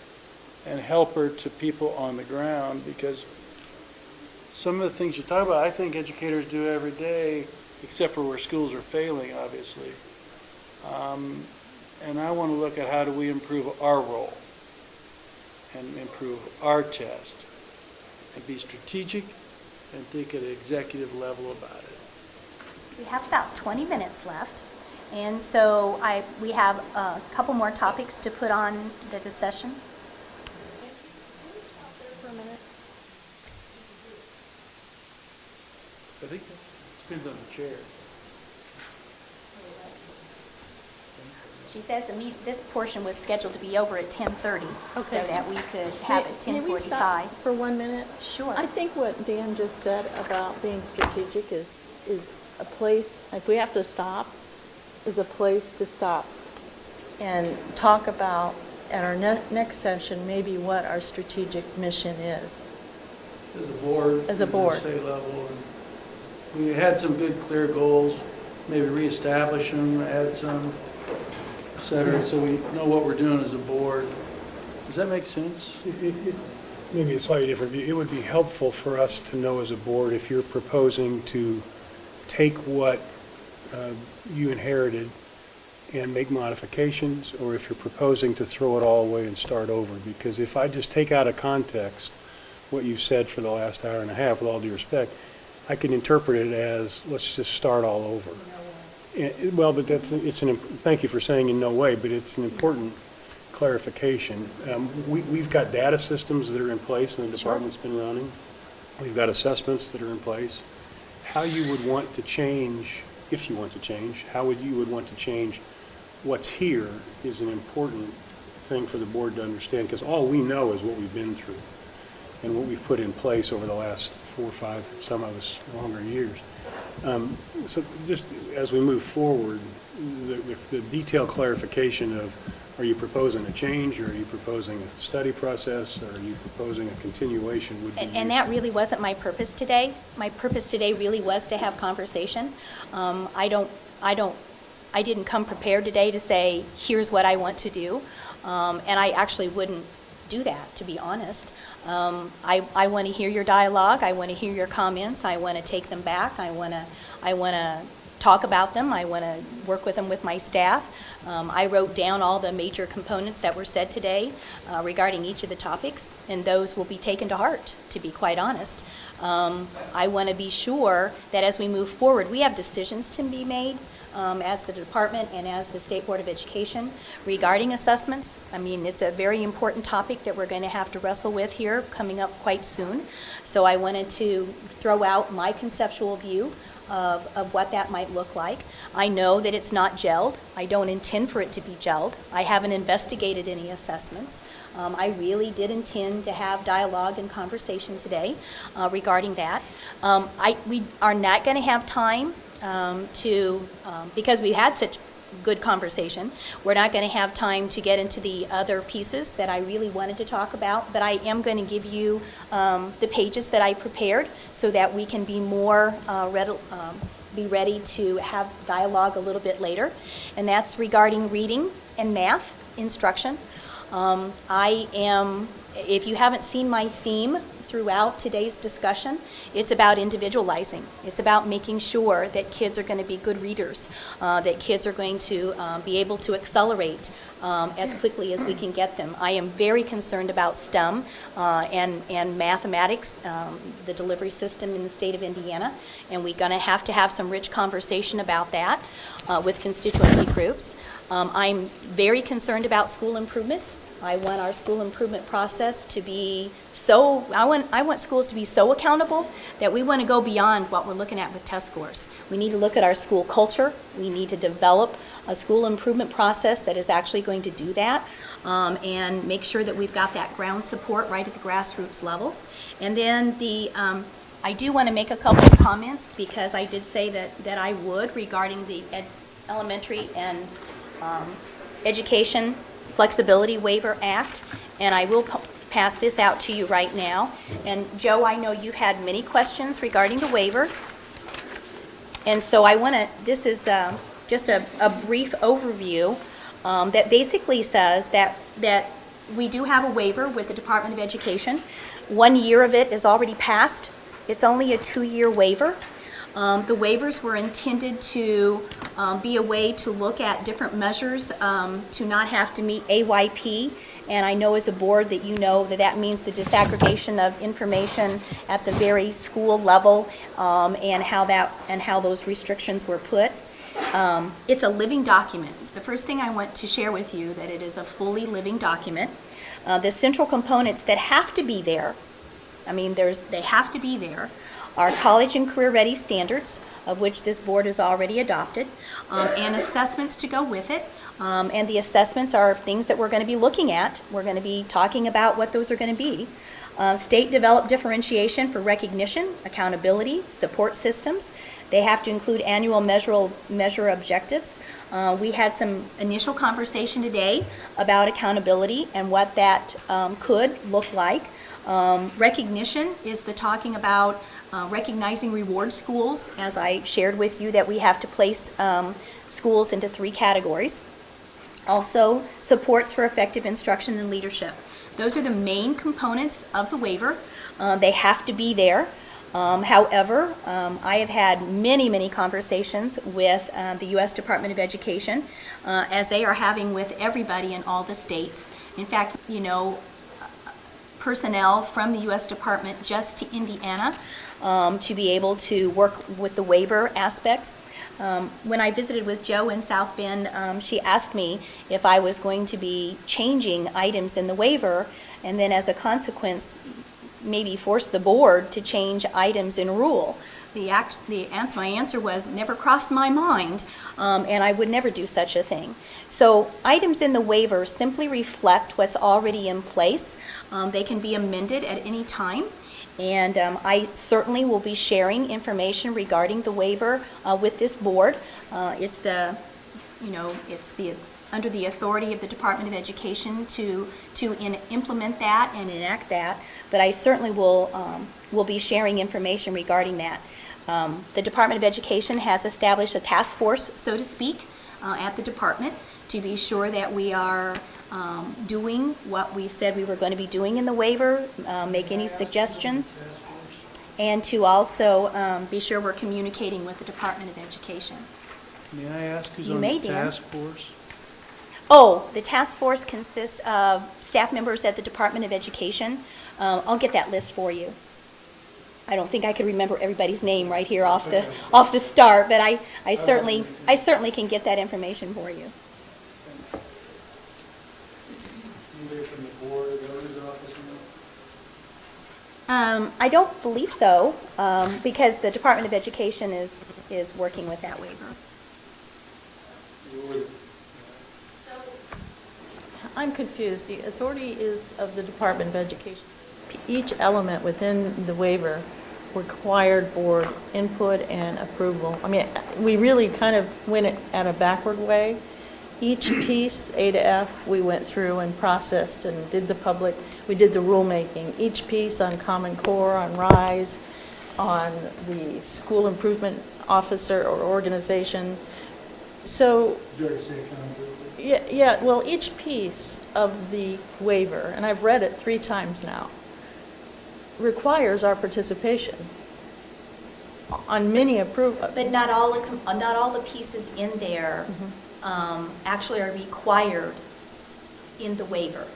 and helper to people on the ground, because some of the things you talk about, I think educators do every day, except for where schools are failing, obviously. And I want to look at how do we improve our role and improve our test and be strategic and think at an executive level about it. We have about 20 minutes left, and so we have a couple more topics to put on the session. For a minute. I think it depends on the chair. She says this portion was scheduled to be over at 10:30, so that we could have it May we stop 10:45. for 1 minute? Sure. I think what Dan just said about being strategic is a place, if we have to stop, is a place to stop and talk about at our next session maybe what our strategic mission is. As a board. As a board. At the state level. And we had some good, clear goals, maybe reestablish them, add some, et cetera, so we know what we're doing as a board. Does that make sense? Maybe a slightly different view. It would be helpful for us to know as a board if you're proposing to take what you inherited and make modifications, or if you're proposing to throw it all away and start over. Because if I just take out of context what you've said for the last hour and a half, with all due respect, I can interpret it as, let's just start all over. Well, but thank you for saying in no way, but it's an important clarification. We've got data systems that are in place and the department's been running. We've got assessments that are in place. How you would want to change, if you want to change, how you would want to change what's here is an important thing for the board to understand, because all we know is what we've been through and what we've put in place over the last 4 or 5, some of us longer years. So just as we move forward, the detailed clarification of, are you proposing a change, or are you proposing a study process, or are you proposing a continuation would be And that really wasn't my purpose today. My purpose today really was to have conversation. I didn't come prepared today to say, here's what I want to do. And I actually wouldn't do that, to be honest. I want to hear your dialogue. I want to hear your comments. I want to take them back. I want to talk about them. I want to work with them with my staff. I wrote down all the major components that were said today regarding each of the topics, and those will be taken to heart, to be quite honest. I want to be sure that as we move forward, we have decisions to be made as the department and as the State Board of Education regarding assessments. I mean, it's a very important topic that we're going to have to wrestle with here coming up quite soon. So I wanted to throw out my conceptual view of what that might look like. I know that it's not gelled. I don't intend for it to be gelled. I haven't investigated any assessments. I really did intend to have dialogue and conversation today regarding that. We are not going to have time because we had such good conversation, we're not going to have time to get into the other pieces that I really wanted to talk about, but I am going to give you the pages that I prepared so that we can be more ready to have dialogue a little bit later, and that's regarding reading and math instruction. If you haven't seen my theme throughout today's discussion, it's about individualizing. It's about making sure that kids are going to be good readers, that kids are going to be able to accelerate as quickly as we can get them. I am very concerned about STEM and mathematics, the delivery system in the state of Indiana, and we're going to have some rich conversation about that with constituency groups. I'm very concerned about school improvement. I want our school improvement process to be I want schools to be so accountable that we want to go beyond what we're looking at with test scores. We need to look at our school culture. We need to develop a school improvement process that is actually going to do that and make sure that we've got that ground support right at the grassroots level. And then I do want to make a couple of comments because I did say that I would regarding the Elementary and Education Flexibility Waiver Act, and I will pass this out to you right now. And Joe, I know you had many questions regarding the waiver, and so this is just a brief overview that basically says that we do have a waiver with the Department of Education. 1 year of it is already passed. It's only a 2-year waiver. The waivers were intended to be a way to look at different measures to not have to meet AYP. And I know as a board that you know that means the disaggregation of information at the very school level and how those restrictions were put. It's a living document. The first thing I want to share with you that it is a fully living document. The central components that have to be there, they have to be there, are college and career ready standards, of which this board has already adopted, and assessments to go with it. And the assessments are things that we're going to be looking at. We're going to be talking about what those are going to be. State developed differentiation for recognition, accountability, support systems. They have to include annual measure objectives. We had some initial conversation today about accountability and what that could look like. Recognition is the talking about recognizing reward schools, as I shared with you that we have to place schools into 3 categories. Also, supports for effective instruction and leadership. Those are the main components of the waiver. They have to be there. However, I have had many conversations with the U.S. Department of Education, as they are having with everybody in all the states. In fact, personnel from the U.S. Department just to Indiana to be able to work with the waiver aspects. When I visited with Joe in South Bend, she asked me if I was going to be changing items in the waiver, and then as a consequence, maybe force the board to change items in rule. My answer was, never crossed my mind, and I would never do such a thing. So items in the waiver simply reflect what's already in place. They can be amended at any time. And I certainly will be sharing information regarding the waiver with this board. It's under the authority of the Department of Education to implement that and enact that. But I certainly will be sharing information regarding that. The Department of Education has established a task force, so to speak, at the department to be sure that we are doing what we said we were going to be doing in the waiver, make any suggestions. and to also be sure we're communicating with the Department of Education. May I ask who's You on may, the Dan. task force? Oh, the task force consists of staff members at the Department of Education. I'll get that list for you. I don't think I could remember everybody's name right here off the start, but I certainly can get that information for you. Anybody from the board or governor's office? I don't believe so, because the Department of Education is working with that waiver. I'm confused. The authority is of the Department of Education. Each element within the waiver required board input and approval. I mean, we really kind of went it at a backward way. Each piece, A to F, we went through and processed and did we did the rulemaking. Each piece on Common Core, on RISE, on the school improvement officer or organization. So, yeah, well, each piece of the waiver, and I've read it 3 times now, requires our participation on many approval. But not all the pieces in there actually are required in the waiver.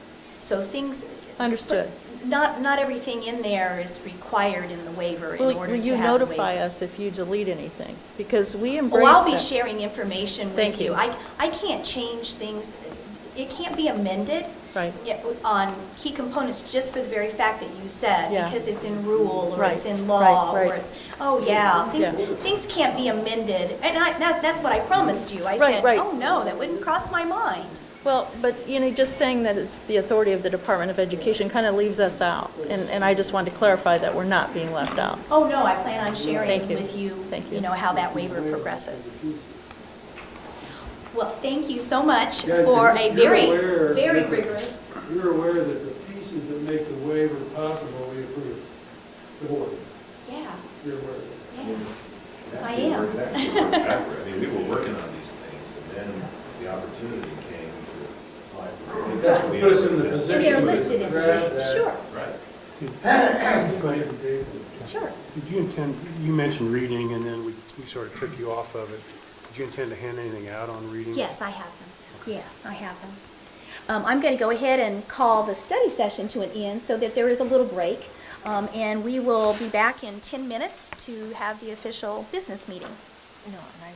So things. Understood. Not everything in there is required in the waiver in order to have the waiver. Will you notify us if you delete anything? Because we embrace that. Oh, I'll be sharing information with Thank you. I can't change things. It can't be amended. Right. On key components just for the very fact that you said, Yeah. because it's in rule or Right. it's in law Right. or it's, oh yeah, Yeah. things can't be amended. And that's what I promised you. I Right, said, right. oh no, that wouldn't cross my mind. Well, but, just saying that it's the authority of the Department of Education kind of leaves us out. And I just wanted to clarify that we're not being left out. Oh no, I plan on sharing Thank you. with you, Thank you. how that waiver progresses. Well, thank you so much Yeah, for a you're very, aware very that the- rigorous. You're aware that the pieces that make the waiver possible, we approve. The board, Yeah, you're aware of that. yeah. I am. I mean, we were working on these things, and then the opportunity came to apply for. That's what put us in the And position. they're to listed in grab there, that. sure, Right. Go ahead, Dave. sure. Did you intend, you mentioned reading, and then we sort of took you off of it. Did you intend to hand anything out on reading? Yes, I have them. Yes, I have them. I'm going to go ahead and call the study session to an end so that there is a little break. And we will be back in 10 minutes to have the official business meeting. No, and